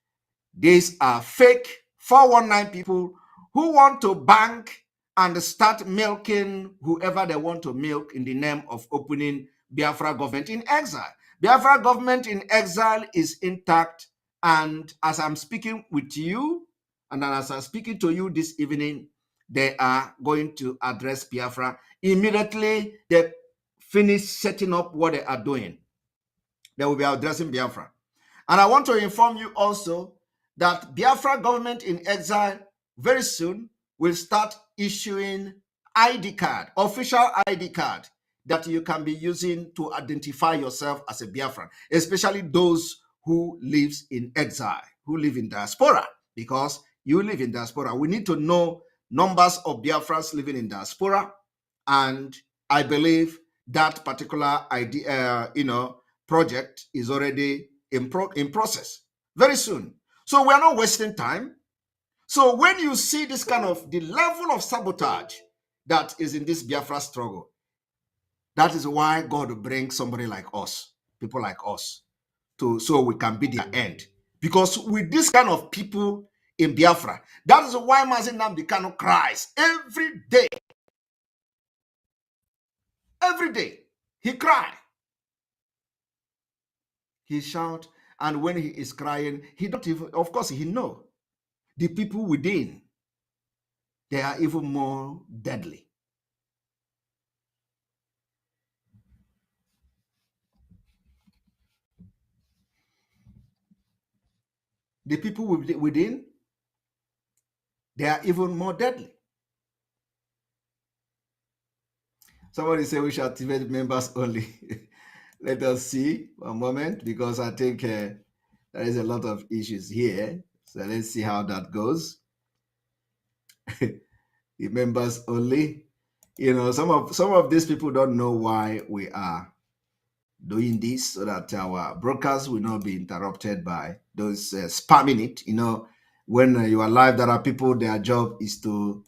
these are fake 419 people who want to bank and start milking whoever they want to milk in the name of opening Biafra government in exile. Biafra government in exile is intact, and as I'm speaking with you, and as I'm speaking to you this evening, they are going to address Biafra. Immediately they finish setting up what they are doing, they will be addressing Biafra. And I want to inform you also that Biafra government in exile very soon will start issuing ID card, official ID card, that you can be using to identify yourself as a Biafran, especially those who lives in exile, who live in diaspora, because you live in diaspora. We need to know numbers of Biafrans living in diaspora, and I believe that particular idea, project is already in process very soon. So we are not wasting time. So when you see this kind of the level of sabotage that is in this Biafra struggle, that is why God will bring somebody like us, people like us, so we can be their end. Because with this kind of people in Biafra, that is why MAZI Nnamdi Kanu cries every day. Every day he cries. He shout, and when he is crying, he don't even, of course, he know the people within, they are even more deadly. The people within, they are even more deadly. Somebody say we should activate members only. Let us see one moment, because I think there is a lot of issues here. So let's see how that goes. The members only. Some of these people don't know why we are doing this, so that our broadcast will not be interrupted by those spamming it. When you are live, there are people, their job is to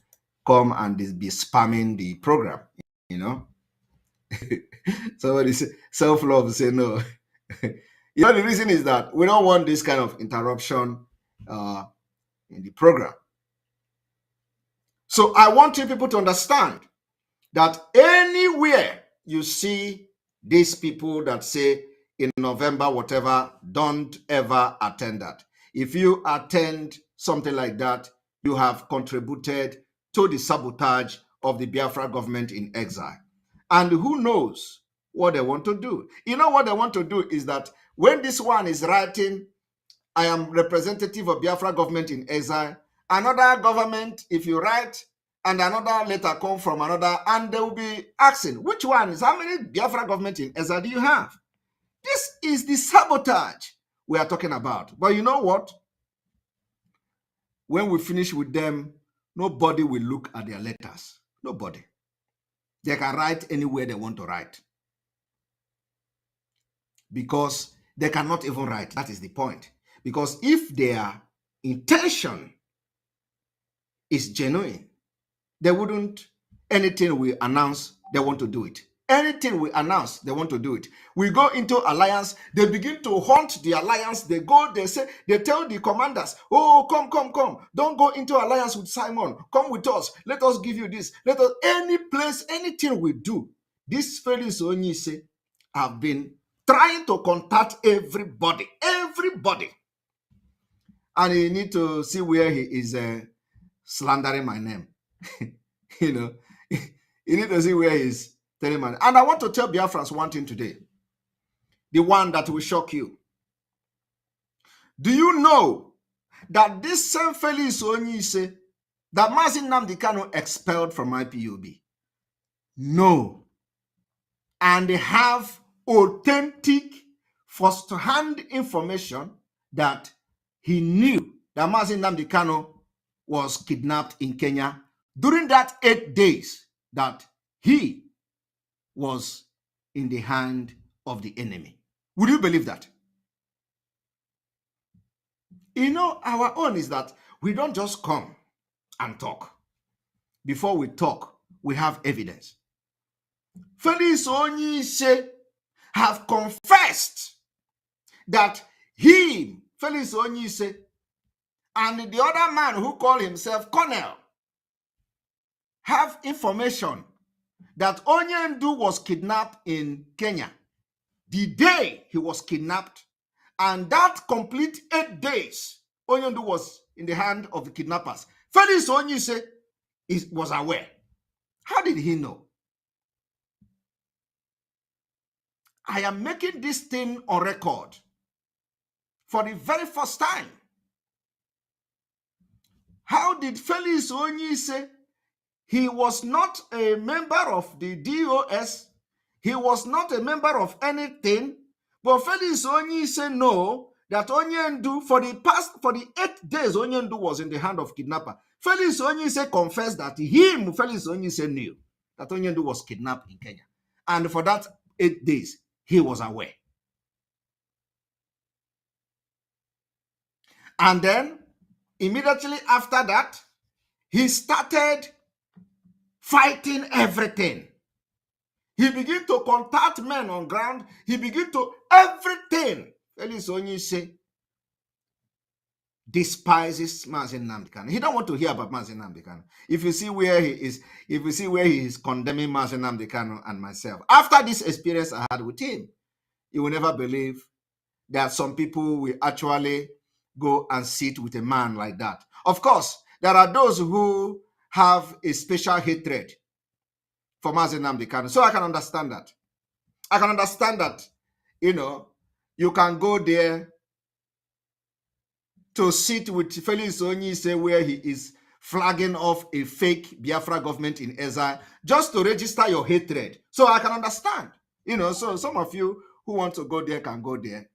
come and be spamming the program, Somebody say self-love, say no. The reason is that we don't want this kind of interruption in the program. So I want you people to understand that anywhere you see these people that say in November, whatever, don't ever attend that. If you attend something like that, you have contributed to the sabotage of the Biafra government in exile. And who knows what they want to do? You know what they want to do is that when this one is writing, I am representative of Biafra government in exile, another government, if you write, and another letter come from another, and they will be asking, which one is, how many Biafra government in exile do you have? This is the sabotage we are talking about. But you know what? When we finish with them, nobody will look at their letters. Nobody. They can write anywhere they want to write. Because they cannot even write. That is the point. Because if their intention is genuine, they wouldn't, anything we announce, they want to do it. Anything we announce, they want to do it. We go into alliance, they begin to haunt the alliance. They go, they say, they tell the commanders, oh, come. Don't go into alliance with Simon. Come with us. Let us give you this. Let us, any place, anything we do. This Felix Onyise have been trying to contact everybody. And you need to see where he is slandering my name. You need to see where he's telling me. And I want to tell Biafrans one thing today. The one that will shock you. Do you know that this same Felix Onyise that MAZI Nnamdi Kanu expelled from IPOB? No. And they have authentic first-hand information that he knew that MAZI Nnamdi Kanu was kidnapped in Kenya during that 8 days that he was in the hand of the enemy. Would you believe that? Our own is that we don't just come and talk. Before we talk, we have evidence. Felix Onyise have confessed that he, Felix Onyise, and the other man who called himself Colonel have information that Onyendu was kidnapped in Kenya the day he was kidnapped, and that complete 8 days Onyendu was in the hand of the kidnappers. Felix Onyise was aware. How did he know? I am making this thing on record for the very first time. How did Felix Onyise? He was not a member of the DOS. He was not a member of anything. But Felix Onyise know that Onyendu, for the 8 days Onyendu was in the hand of kidnapper, Felix Onyise confessed that Felix Onyise knew that Onyendu was kidnapped in Kenya. And for that 8 days, he was aware. And then, immediately after that, he started fighting everything. He began to contact men on ground. He began to everything. Felix Onyise despises MAZI Nnamdi Kanu. He don't want to hear about MAZI Nnamdi Kanu. If you see where he is condemning MAZI Nnamdi Kanu and myself, after this experience I had with him, you will never believe that some people will actually go and sit with a man like that. Of course, there are those who have a special hatred for MAZI Nnamdi Kanu. So I can understand that. I can understand that, you can go there to sit with Felix Onyise where he is flagging off a fake Biafra government in exile just to register your hatred. So I can understand. So some of you who want to go there can go there.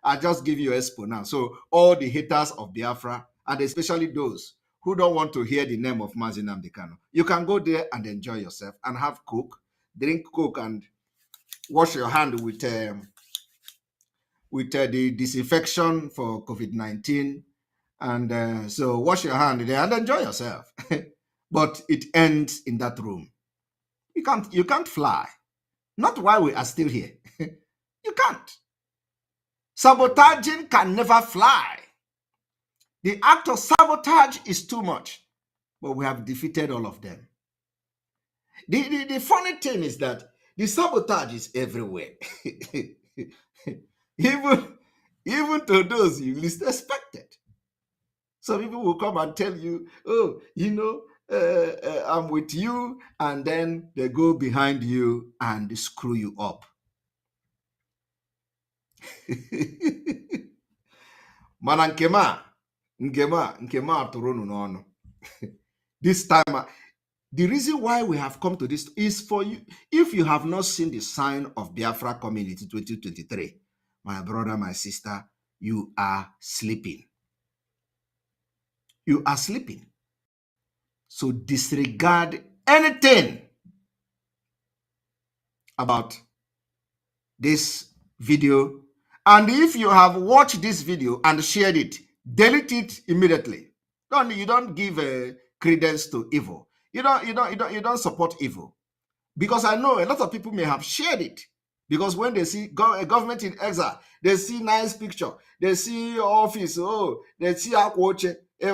I just give you expo now. So all the haters of Biafra, and especially those who don't want to hear the name of MAZI Nnamdi Kanu, you can go there and enjoy yourself and have Coke, drink Coke, and wash your hand with the disinfection for COVID-19. And so wash your hand there and enjoy yourself. But it ends in that room. You can't fly. not why we are still here. You can't. Sabotaging can never fly. The act of sabotage is too much, but we have defeated all of them. The funny thing is that the sabotage is everywhere. even to those you least expected. Some people will come and tell you, oh, I'm with you, and then they go behind you and screw you up. Mana nkema atụrụ unu n'ọnụ. This time, the reason why we have come to this is for you. If you have not seen the sign of Biafra Community 2023, my brother, my sister, you are sleeping. You are sleeping. So disregard anything about this video. And if you have watched this video and shared it, delete it immediately. You don't give credence to evil. You don't support evil. Because I know a lot of people may have shared it. Because when they see a government in exile, they see nice picture, they see office, they see akwoche, the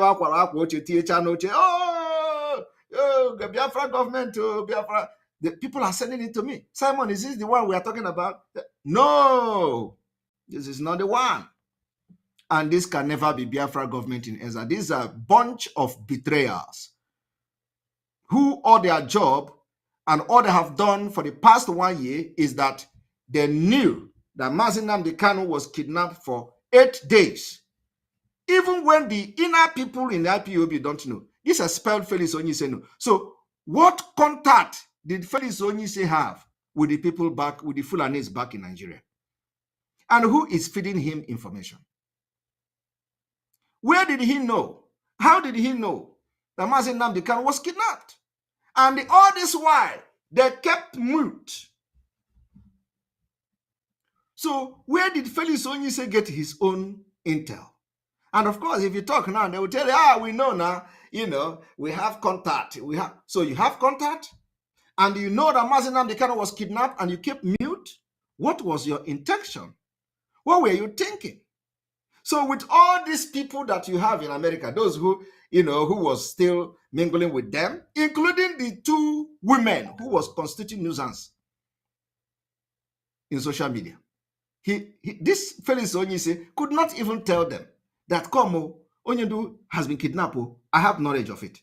Biafra government, Biafra. The people are sending it to me. Simon, is this the one we are talking about? No, this is not the one. And this can never be Biafra government in exile. These are a bunch of betrayers who all their job and all they have done for the past 1 year is that they knew that MAZI Nnamdi Kanu was kidnapped for 8 days. Even when the inner people in the IPOB don't know. This is spelled Felix Onyise. So what contact did Felix Onyise have with the people back, with the Fulanis back in Nigeria? And who is feeding him information? Where did he know? How did he know that MAZI Nnamdi Kanu was kidnapped? And all this while, they kept mute. So where did Felix Onyise get his own intel? And of course, if you talk now, they will tell you, we know now, we have contact. So you have contact, and you know that MAZI Nnamdi Kanu was kidnapped, and you kept mute. What was your intention? What were you thinking? So with all these people that you have in America, those who was still mingling with them, including the 2 women who was constituting nuisance in social media, this Felix Onyise could not even tell them that Onyendu has been kidnapped. I have knowledge of it.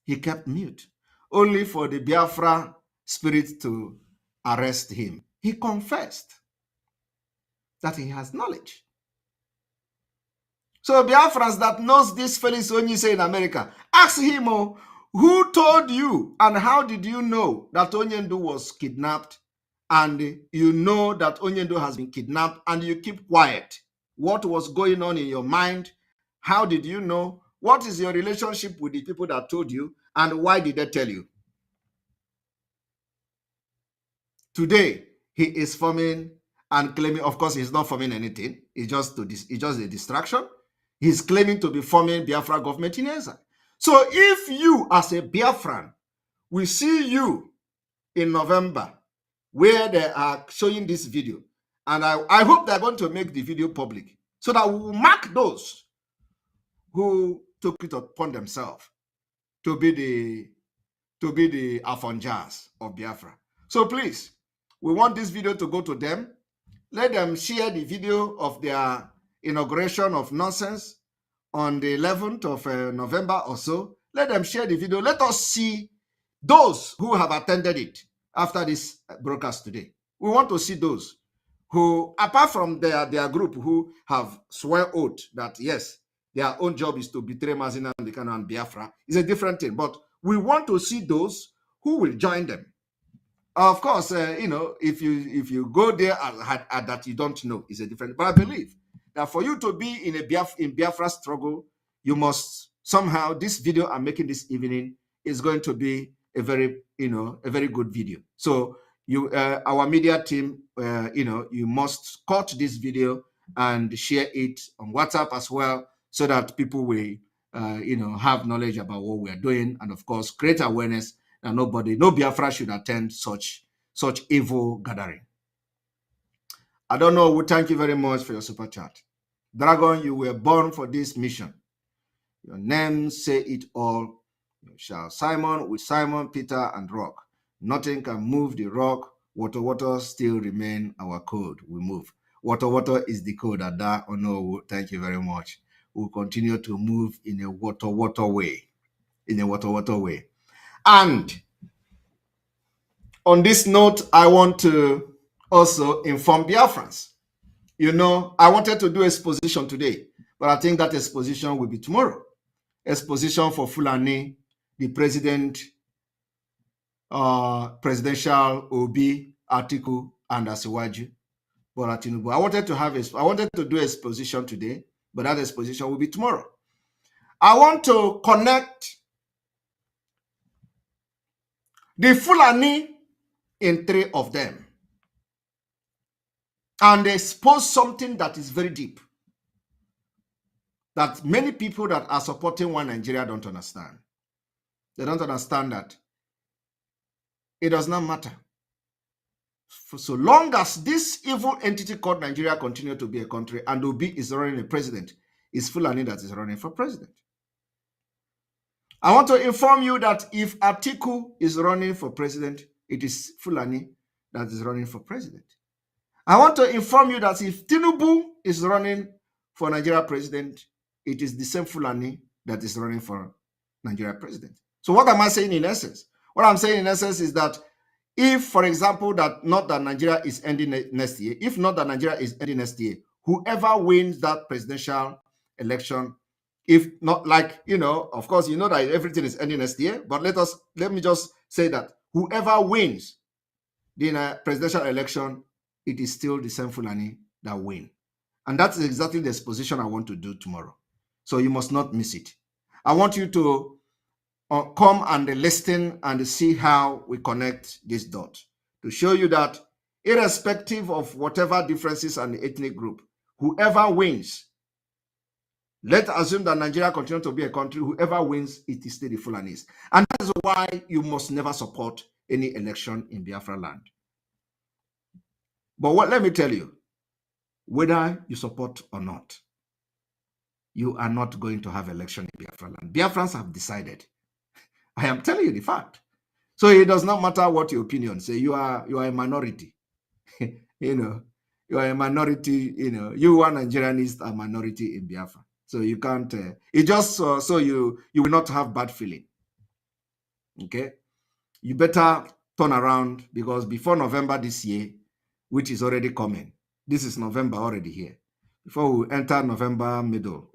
He kept mute, only for the Biafra spirit to arrest him. He confessed that he has knowledge. So Biafrans that knows this Felix Onyise in America, ask him, who told you and how did you know that Onyendu was kidnapped, and you know that Onyendu has been kidnapped and you keep quiet? What was going on in your mind? How did you know? What is your relationship with the people that told you, and why did they tell you? Today, he is forming and claiming, of course, he's not forming anything. It's just a distraction. He's claiming to be forming Biafra government in exile. So if you, as a Biafran, we see you in November, where they are showing this video, and I hope they're going to make the video public, so that we will mark those who took it upon themselves to be the Afonjas of Biafra. So please, we want this video to go to them. Let them share the video of their inauguration of nonsense on the 11th of November or so. Let them share the video. Let us see those who have attended it after this broadcast today. We want to see those who, apart from their group, who have swear oath that yes, their own job is to betray MAZI Nnamdi Kanu and Biafra, is a different thing. But we want to see those who will join them. Of course, if you go there and that you don't know, is a different. But I believe that for you to be in Biafra struggle, you must somehow. This video I'm making this evening is going to be a very good video. So our media team, you must cut this video and share it on WhatsApp as well, so that people will have knowledge about what we are doing, and of course create awareness that no Biafra should attend such such evil gathering. I don't know. We thank you very much for your super chat. Dragon, you were born for this mission. Your name say it all. You shall Simon with Simon, Peter, and Rock. Nothing can move the rock. Water still remain our code. We move. Water is the code. Ada. Oh no, thank you very much. We'll continue to move in a water way. In a water way. And on this note, I want to also inform Biafrans. You know, I wanted to do exposition today, but I think that exposition will be tomorrow. Exposition for Fulani, the presidential Obi, Atiku, and Asiwaju, Bola Tinubu. I wanted to do exposition today, but that exposition will be tomorrow. I want to connect the Fulani in three of them and expose something that is very deep, that many people that are supporting One Nigeria don't understand. They don't understand that it does not matter. For so long as this evil entity called Nigeria continue to be a country and Obi is running a president, it's Fulani that is running for president. I want to inform you that if Atiku is running for president, it is Fulani that is running for president. I want to inform you that if Tinubu is running for Nigeria president, it is the same Fulani that is running for Nigeria president. So what am I saying in essence? What I'm saying in essence is that if, for example, that not that Nigeria is ending next year, if not that Nigeria is ending next year, whoever wins that presidential election, if not, like, you know, of course, you know that everything is ending next year, but let me just say that whoever wins the presidential election, it is still the same Fulani that win. And that's exactly the exposition I want to do tomorrow. So you must not miss it. I want you to come and listen and see how we connect this dot to show you that irrespective of whatever differences and ethnic group, whoever wins, let's assume that Nigeria continues to be a country, whoever wins, it is still the Fulanis. And that is why you must never support any election in Biafra land. But let me tell you, whether you support or not, you are not going to have election in Biafra land. Biafrans have decided. I am telling you the fact. So it does not matter what your opinion say. You are a minority. You know, you are a minority. You know, you are Nigerians a minority in Biafra. So you can't. It just so you will not have bad feeling. Okay, you better turn around, because before November this year, which is already coming, this is November already here. Before we enter November middle,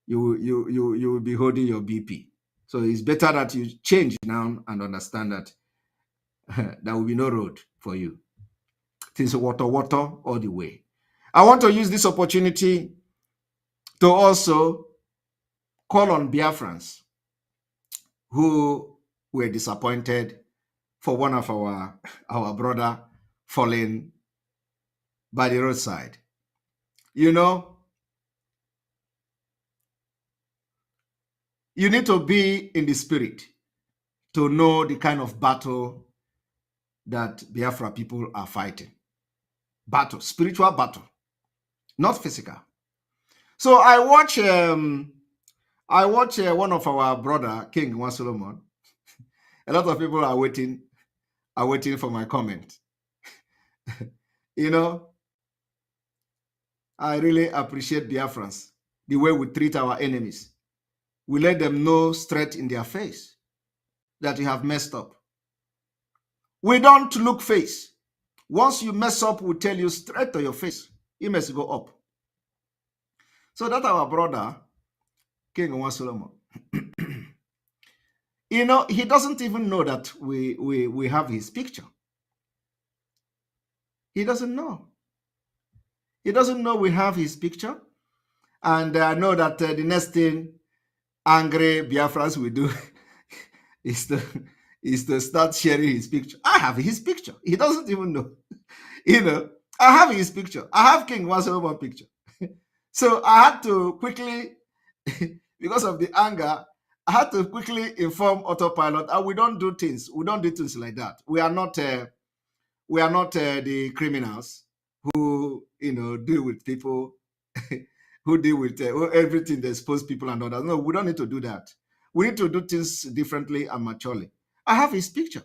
you will be holding your BP. So it's better that you change now and understand that there will be no road for you. It is water all the way. I want to use this opportunity to also call on Biafrans who were disappointed for one of our brother falling by the roadside. You know, you need to be in the spirit to know the kind of battle that Biafra people are fighting. Battle, spiritual battle, not physical. So I watch one of our brother, King One Solomon. A lot of people are waiting for my comment. You know, I really appreciate Biafrans, the way we treat our enemies. We let them know straight in their face that you have messed up. We don't look face. Once you mess up, we tell you straight to your face, you must go up. So that our brother, King One Solomon, you know, he doesn't even know that we have his picture. He doesn't know. He doesn't know we have his picture. And I know that the next thing angry Biafrans will do is to start sharing his picture. I have his picture. He doesn't even know. You know, I have his picture. I have King One Solomon picture. So I had to quickly, because of the anger, I had to quickly inform Autopilot, and we don't do things like that. We are not we are not the criminals who, deal with people, who deal with everything that expose people and others. No, we don't need to do that. We need to do things differently and maturely. I have his picture,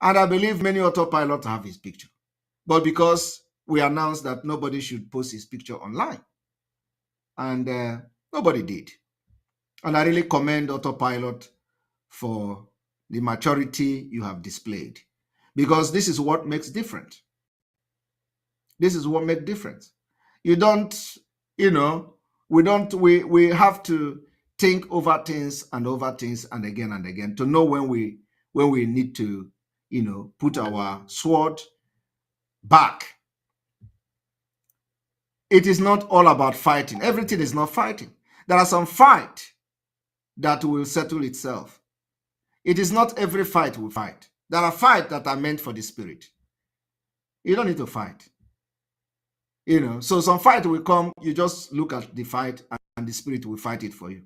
and I believe many autopilots have his picture. But because we announced that nobody should post his picture online, and nobody did. And I really commend autopilot for the maturity you have displayed, because this is what makes difference. This is what makes difference. You don't, we have to think over things and again to know when we need to, put our sword back. It is not all about fighting. Everything is not fighting. There are some fight that will settle itself. It is not every fight we fight. There are fights that are meant for the spirit. You don't need to fight. So some fight will come, you just look at the fight and the spirit will fight it for you.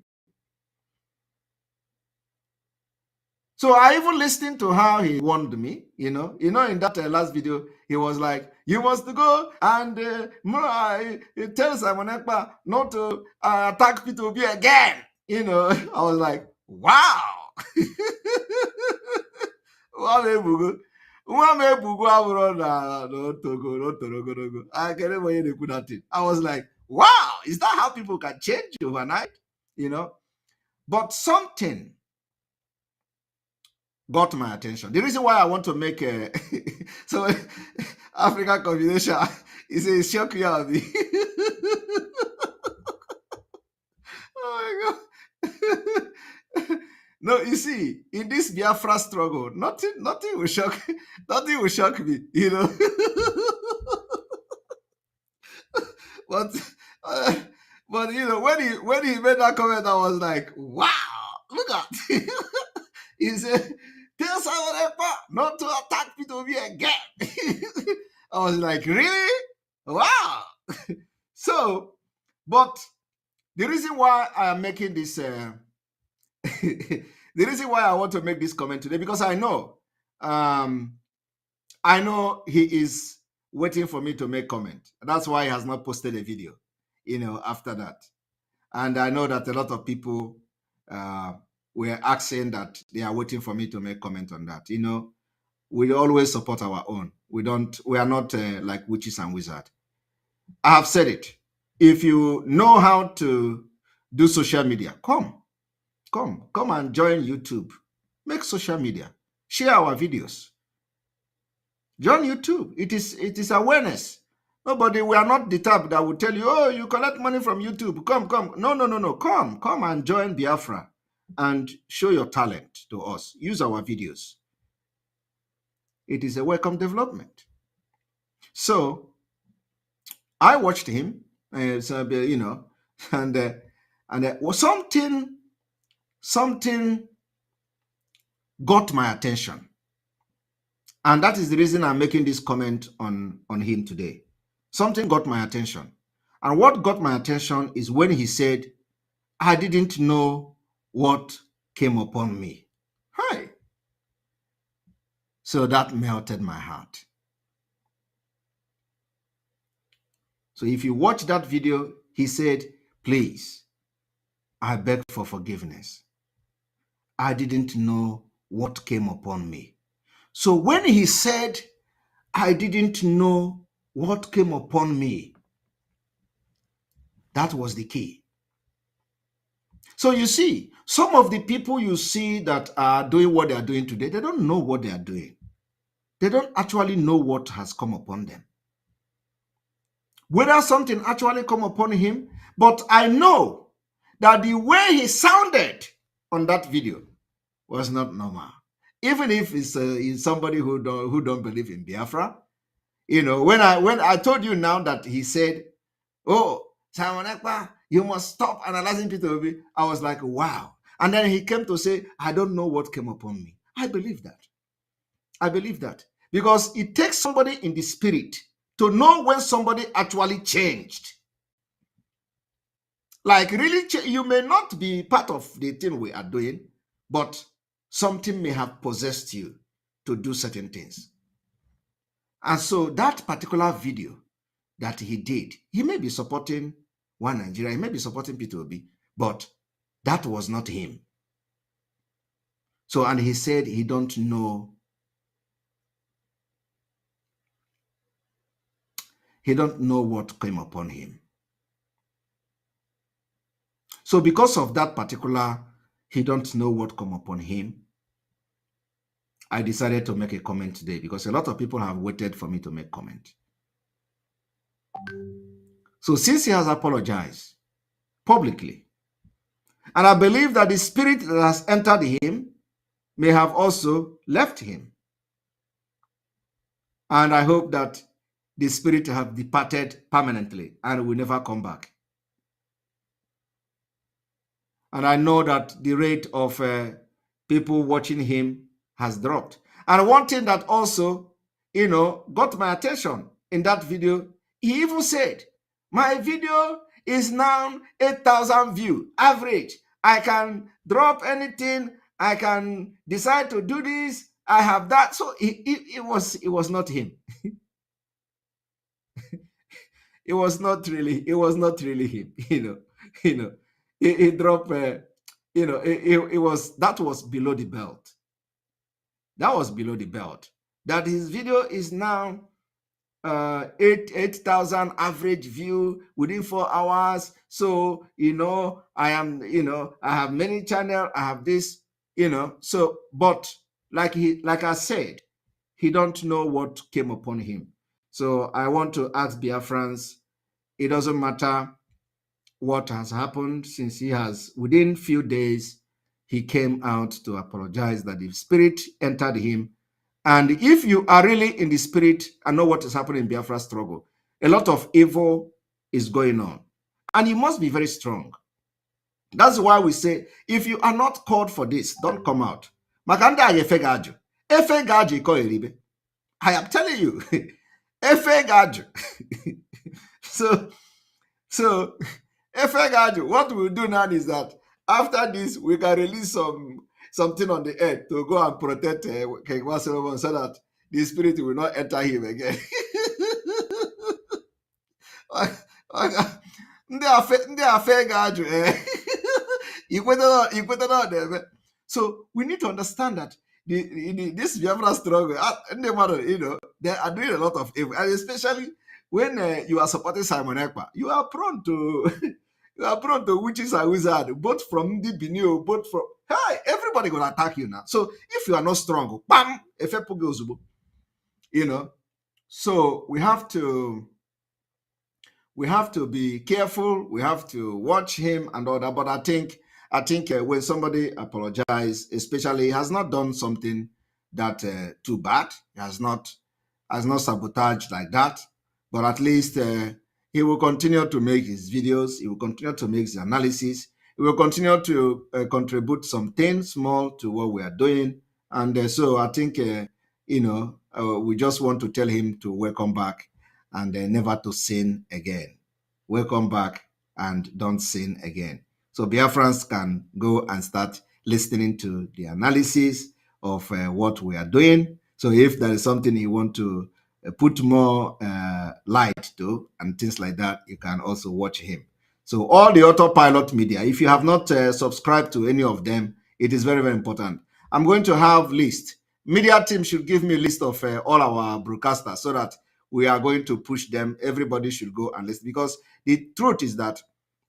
So I even listened to how he warned me, in that last video, he was like, you must go and tell Simon EKPA not to attack P2B again. I was like, wow. I was like, wow, is that how people can change overnight? But something got my attention. The reason why I want to make a so African combination is a shock you of me. Oh my god. No, you see, in this Biafra struggle, nothing will shock me, but when he made that comment, I was like, wow, look at he said, tell Simon EKPA not to attack P2B again. I was like, really? Wow. So, but the reason why I am making this, the reason why I want to make this comment today, because I know he is waiting for me to make comment. That's why he has not posted a video, after that. And I know that a lot of people were asking that they are waiting for me to make comment on that. We always support our own. We are not like witches and wizards. I have said it. If you know how to do social media, come and join YouTube. Make social media. Share our videos. Join YouTube. It is awareness. Nobody, we are not the type that will tell you, oh, you collect money from YouTube. Come. No. Come and join Biafra and show your talent to us. Use our videos. It is a welcome development. So I watched him, and something got my attention. And that is the reason I'm making this comment on him today. Something got my attention. And what got my attention is when he said, I didn't know what came upon me. Hi. So that melted my heart. So if you watch that video, he said, please, I beg for forgiveness. I didn't know what came upon me. So when he said, I didn't know what came upon me, that was the key. So you see, some of the people you see that are doing what they are doing today, they don't know what they are doing. They don't actually know what has come upon them. Whether something actually come upon him, but I know that the way he sounded on that video was not normal. Even if it's somebody who don't believe in Biafra, when I told you now that he said, "Oh, Simon EKPA, you must stop analyzing P2B," I was like, wow. And then he came to say, I don't know what came upon me. I believe that. Because it takes somebody in the spirit to know when somebody actually changed. Like really, you may not be part of the thing we are doing, but something may have possessed you to do certain things. And so that particular video that he did, he may be supporting One Nigeria, he may be supporting Peter Obi, but that was not him. So, and he said he don't know. He don't know what came upon him. So because of that particular, he don't know what come upon him, I decided to make a comment today because a lot of people have waited for me to make comment. So since he has apologized publicly, and I believe that the spirit that has entered him may have also left him. And I hope that the spirit have departed permanently and will never come back. And I know that the rate of people watching him has dropped. And one thing that also, got my attention in that video, he even said, my video is now 8,000 views average. I can drop anything. I can decide to do this. I have that. So it was not him. It was not really him. He dropped. That was below the belt. That was below the belt. That his video is now 8,000 average view within 4 hours. So I have many channels. I have this. So but like I said, he don't know what came upon him. So I want to ask Biafrans, it doesn't matter what has happened, since he has, within few days, he came out to apologize that the spirit entered him. And if you are really in the spirit and know what is happening in Biafra struggle, a lot of evil is going on. And you must be very strong. That's why we say, if you are not called for this, don't come out. I am telling you. So what we'll do now is that after this, we can release something on the earth to go and protect King Wasolomon so that the spirit will not enter him again. So we need to understand that this Biafra struggle, they are doing a lot of evil, and especially when you are supporting Simon EKPA, you are prone to witches and wizards, both from the Benin, both from everybody gonna attack you now. So if you are not strong, bam, so we have to be careful. We have to watch him and all that. But I think when somebody apologizes, especially he has not done something that too bad. He has not sabotaged like that. But at least he will continue to make his videos. He will continue to make his analysis. He will continue to contribute something small to what we are doing. And so I think, we just want to tell him to welcome back and never to sin again. Welcome back and don't sin again. So Biafrans can go and start listening to the analysis of what we are doing. So if there is something you want to put more light to and things like that, you can also watch him. So all the autopilot media, if you have not subscribed to any of them, it is very, very important. I'm going to have list. Media team should give me a list of all our broadcasters so that we are going to push them. Everybody should go and listen, because the truth is that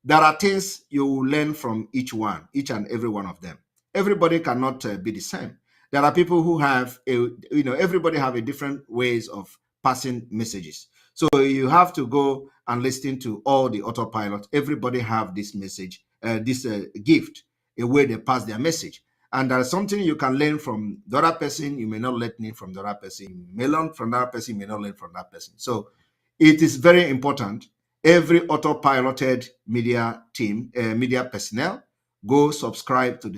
there are things you will learn from each and every one of them. Everybody cannot be the same. There are people who have everybody have a different ways of passing messages. So you have to go and listen to all the autopilot. Everybody have this message, this gift, a way they pass their message. And there's something you can learn from the other person. You may not learn from the other person. You may learn from the other person. You may not learn from that person. So it is very important. Every autopiloted media team, media personnel, go subscribe to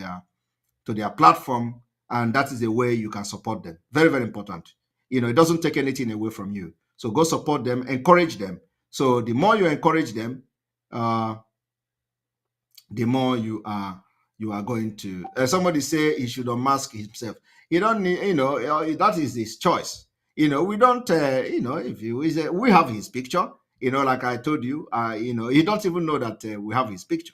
their platform, and that is the way you can support them. Very, very important. It doesn't take anything away from you. So go support them, encourage them. So the more you encourage them, the more you are going to. Somebody say he should unmask himself. He don't need, that is his choice. we don't, if you, we have his picture, like I told you, he don't even know that we have his picture.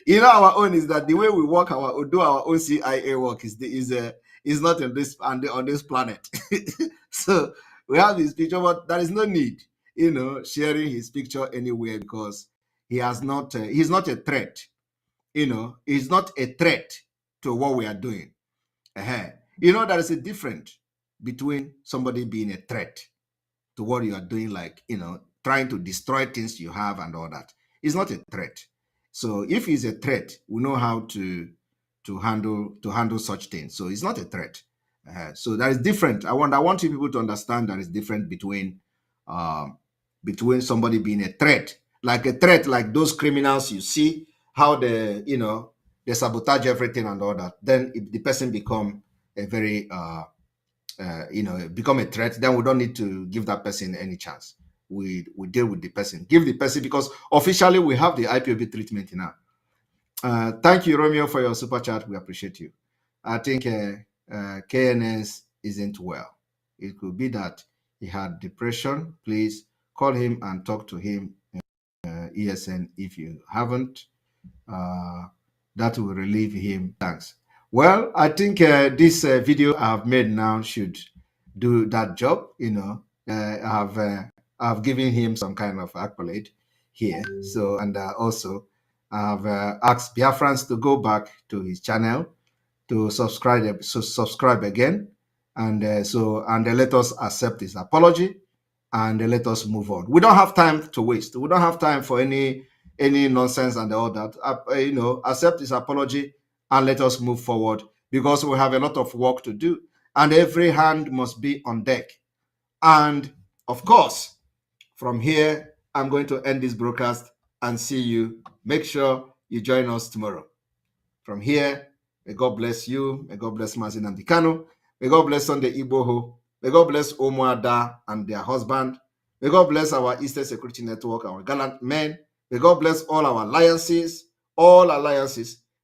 Our own is that the way we work, do our own CIA work is not in this on this planet. So we have his picture, but there is no need, sharing his picture anywhere, because he's not a threat. He's not a threat to what we are doing. There is a difference between somebody being a threat to what you are doing, like, trying to destroy things you have and all that. It's not a threat. So if he's a threat, we know how to handle such things. So it's not a threat. So that is different. I want you people to understand that it's different between somebody being a threat, like those criminals you see, how they sabotage everything and all that. Then if the person become a very become a threat, then we don't need to give that person any chance. We deal with the person, give the person, because officially we have the IPOB treatment now. Thank you, Romeo, for your super chat. We appreciate you. I think KNS isn't well. It could be that he had depression. Please call him and talk to him. ESN, if you haven't, that will relieve him. Thanks. Well, I think this video I have made now should do that job. I've given him some kind of accolade here. So, and also I've asked Biafrans to go back to his channel to subscribe again, and let us accept his apology, and let us move on. We don't have time to waste. We don't have time for any nonsense and all that. Accept his apology and let us move forward, because we have a lot of work to do, and every hand must be on deck. And of course, from here, I'm going to end this broadcast and see you. Make sure you join us tomorrow. From here, may God bless you. May God bless MAZI Namdekano. May God bless Sunday Igboho. May God bless Omoada and their husband. May God bless our Eastern Security Network, our gallant men. May God bless all our alliances,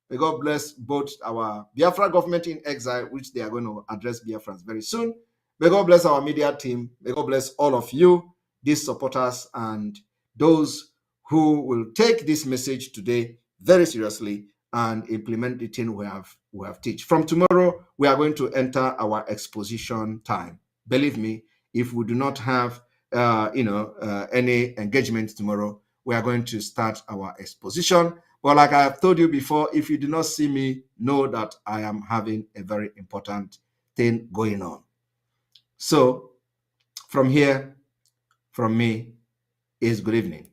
May God bless both our Biafra government in exile, which they are going to address Biafrans very soon. May God bless our media team. May God bless all of you, these supporters, and those who will take this message today very seriously and implement the thing we have teach. From tomorrow, we are going to enter our exposition time. Believe me, if we do not have any engagement tomorrow, we are going to start our exposition. But like I have told you before, if you do not see me, know that I am having a very important thing going on. So from here, from me, is good evening.